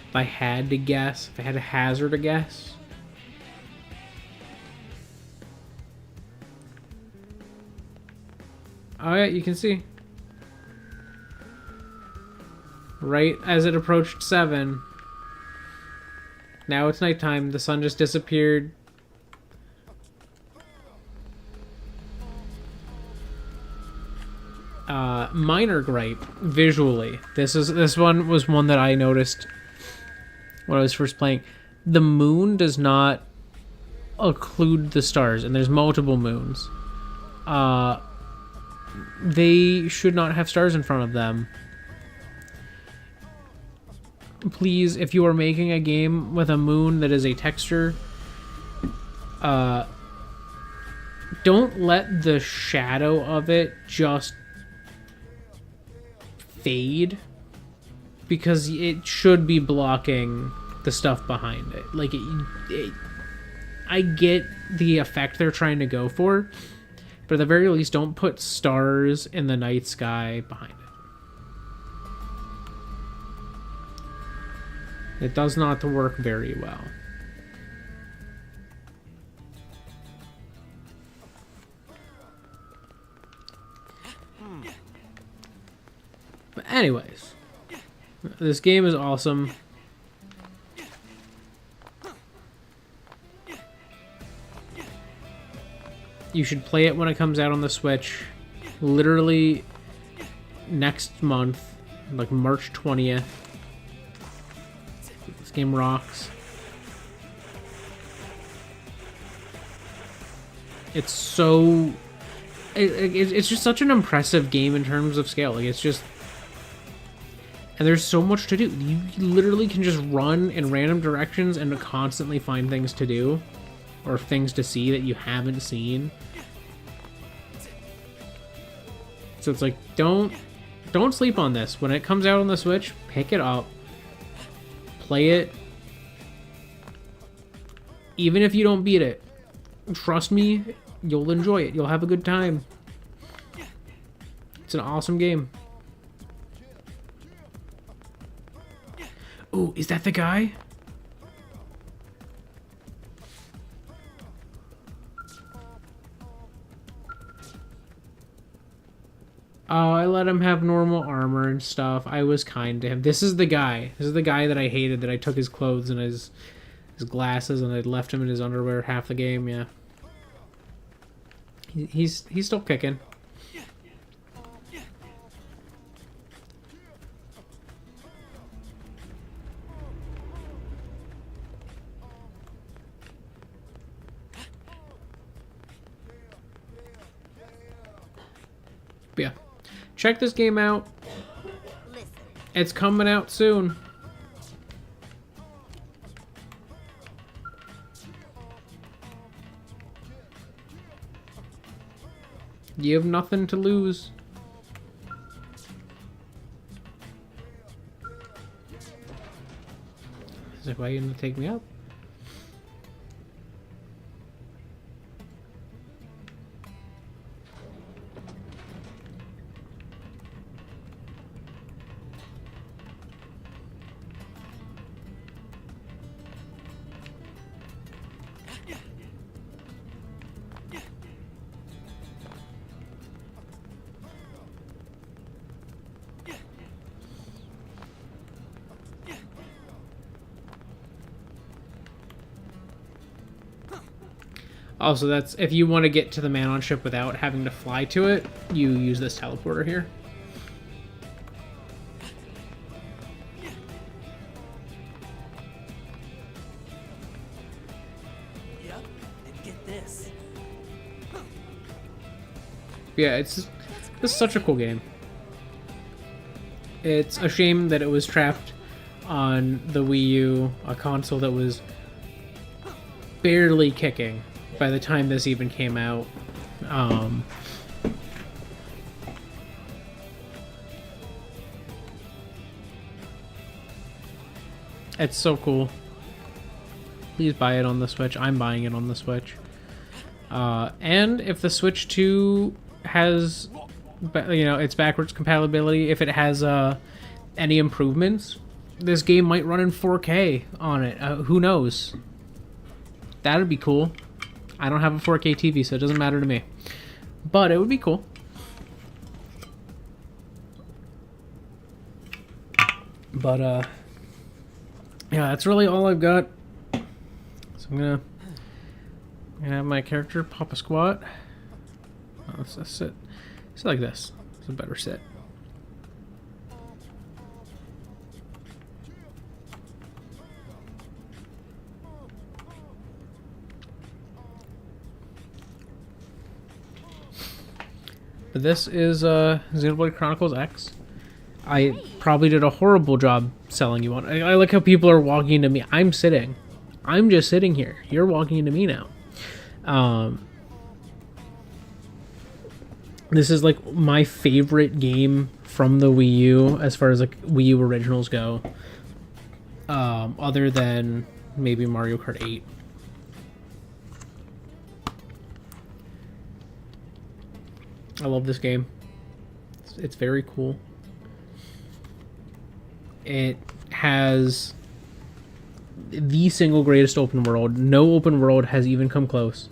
If I had to guess. If I had to hazard a guess. Oh yeah, you can see. Right as it approached 7. Now it's nighttime. The sun just disappeared. Minor gripe visually. This one was one that I noticed when I was first playing. The moon does not occlude the stars, and there's multiple moons. They should not have stars in front of them. Please, if you are making a game with a moon that is a texture, don't let the shadow of it just fade, because it should be blocking the stuff behind it. Like, I get the effect they're trying to go for, but at the very least, don't put stars in the night sky behind it. It does not work very well. But anyways, this game is awesome. You should play it when it comes out on the Switch. Literally next month, like March 20th. This game rocks. It's so... It's just such an impressive game in terms of scale. Like, it's just... And there's so much to do. You literally can just run in random directions and constantly find things to do. Or things to see that you haven't seen. So it's like, don't sleep on this. When it comes out on the Switch, pick it up. Play it. Even if you don't beat it, trust me, you'll enjoy it. You'll have a good time. It's an awesome game. Oh, is that the guy? Oh, I let him have normal armor and stuff. I was kind to him. This is the guy. This is the guy that I hated, that I took his clothes and his glasses and I left him in his underwear half the game, yeah. He's still kicking. But yeah. Check this game out. It's coming out soon. You have nothing to lose. Is that why you're gonna take me up? Also, that's if you want to get to the man on ship without having to fly to it, you use this teleporter here. Yep, and get this. Yeah, it's such a cool game. It's a shame that it was trapped on the Wii U, a console that was barely kicking by the time this even came out. It's so cool. Please buy it on the Switch. I'm buying it on the Switch. And if the Switch 2 has, its backwards compatibility, if it has any improvements, this game might run in 4K on it. Who knows? That'd be cool. I don't have a 4K TV, so it doesn't matter to me. But it would be cool. But yeah, that's really all I've got. So I'm gonna have my character pop a squat. Oh, let's sit like this. It's a better sit. But this is Xenoblade Chronicles X. I probably did a horrible job selling you on. I like how people are walking into me. I'm sitting. I'm just sitting here. You're walking into me now. This is like my favorite game from the Wii U as far as like Wii U originals go. Other than maybe Mario Kart 8. I love this game. It's very cool. It has the single greatest open world. No open world has even come close.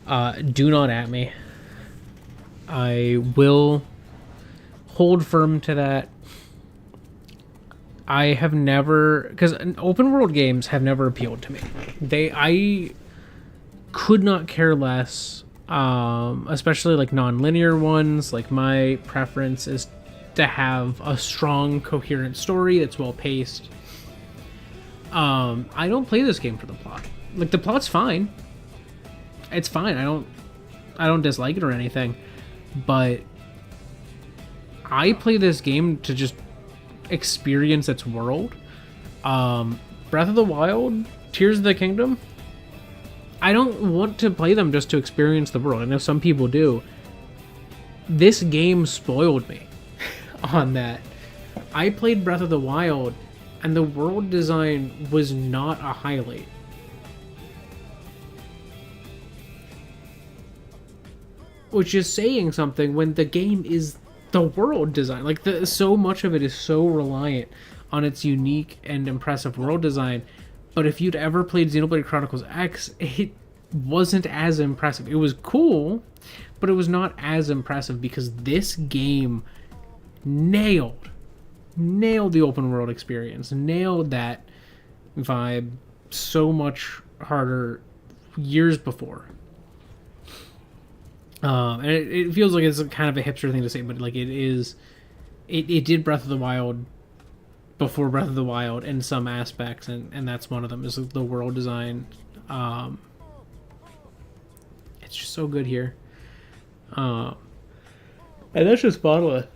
Do not at me. I will hold firm to that. I have never... Because open world games have never appealed to me. I could not care less, especially like non-linear ones. Like my preference is to have a strong, coherent story that's well paced. I don't play this game for the plot. Like the plot's fine. It's fine. I don't dislike it or anything. But I play this game to just experience its world. Breath of the Wild, Tears of the Kingdom, I don't want to play them just to experience the world. I know some people do. This game spoiled me on that. I played Breath of the Wild, and the world design was not a highlight. Which is saying something when the game is the world design. Like, so much of it is so reliant on its unique and impressive world design. But if you'd ever played Xenoblade Chronicles X, it wasn't as impressive. It was cool, but it was not as impressive because this game nailed the open world experience, nailed that vibe so much harder years before. And it feels like it's kind of a hipster thing to say, but like it is, it did Breath of the Wild before Breath of the Wild in some aspects, and that's one of them, is the world design. It's just so good here. And that's just Monolith.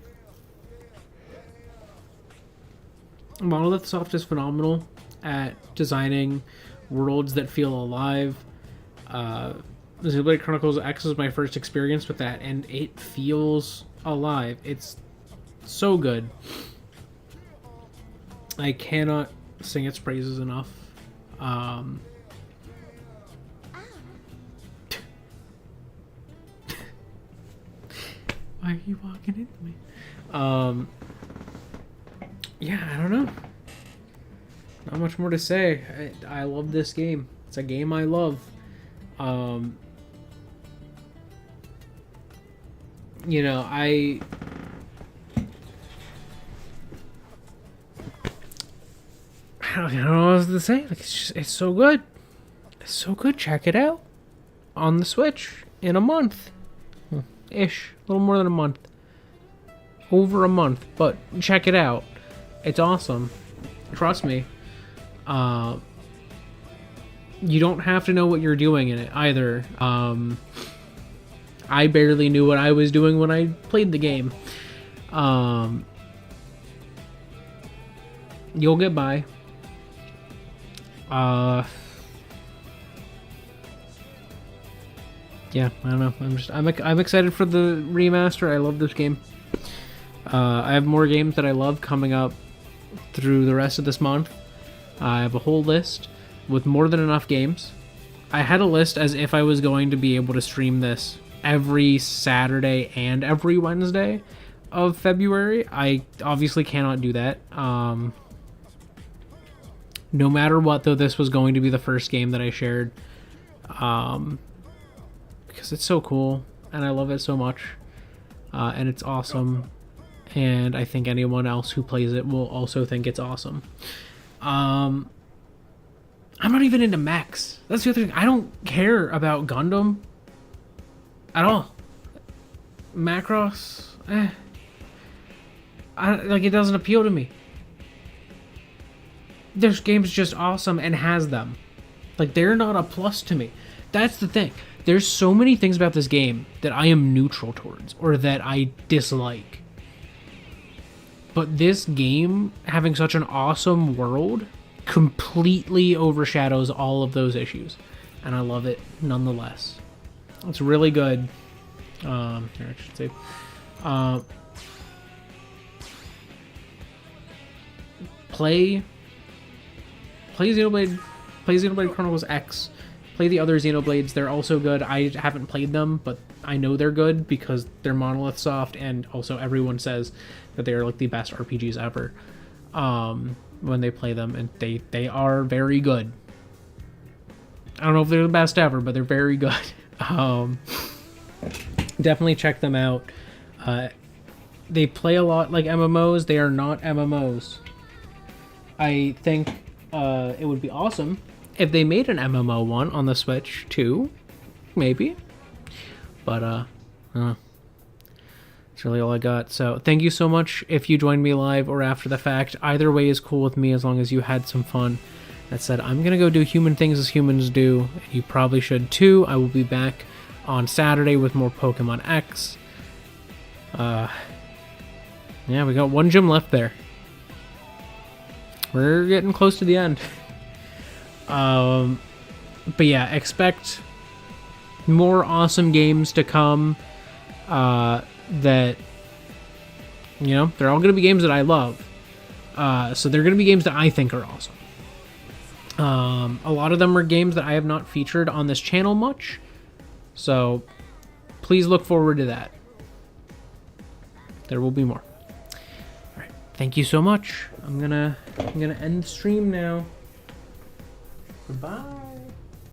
Monolith Soft is phenomenal at designing worlds that feel alive. Xenoblade Chronicles X was my first experience with that, and it feels alive. It's so good. I cannot sing its praises enough. Why are you walking into me? Yeah, I don't know. Not much more to say. I love this game. It's a game I love. You know, I don't know what else to say. Like, it's so good. It's so good. Check it out on the Switch in a month. Ish. A little more than a month. Over a month. But check it out. It's awesome. Trust me. You don't have to know what you're doing in it either. I barely knew what I was doing when I played the game. You'll get by. Yeah, I don't know. I'm excited for the remaster. I love this game. I have more games that I love coming up through the rest of this month. I have a whole list with more than enough games. I had a list as if I was going to be able to stream this every Saturday and every Wednesday of February. I obviously cannot do that. No matter what, though, this was going to be the first game that I shared. Because it's so cool, and I love it so much. And it's awesome. and I think anyone else who plays it will also think it's awesome. I'm not even into mechs. That's the other thing. I don't care about Gundam at all. Macross, like, it doesn't appeal to me. This game's just awesome and has them. Like, they're not a plus to me. That's the thing. There's so many things about this game that I am neutral towards or that I dislike. But this game, having such an awesome world, completely overshadows all of those issues. And I love it nonetheless. It's really good. Here, I should say. Play Xenoblade Chronicles X. Play the other Xenoblades. They're also good. I haven't played them, but I know they're good because they're Monolith Soft, and also everyone says that they are like the best RPGs ever when they play them, and they are very good. I don't know if they're the best ever, but they're very good. Definitely check them out. They play a lot like MMOs. They are not MMOs. I think it would be awesome if they made an MMO one on the Switch too, maybe. But that's really all I got. So thank you so much if you joined me live or after the fact. Either way is cool with me as long as you had some fun. That said, I'm gonna go do human things as humans do. You probably should too. I will be back on Saturday with more Pokemon X. Yeah, we got one gym left there. We're getting close to the end. But yeah, expect more awesome games to come. That, you know, they're all going to be games that I love. So they're going to be games that I think are awesome. A lot of them are games that I have not featured on this channel much. So please look forward to that. There will be more. All right. Thank you so much. I'm gonna end the stream now. Goodbye.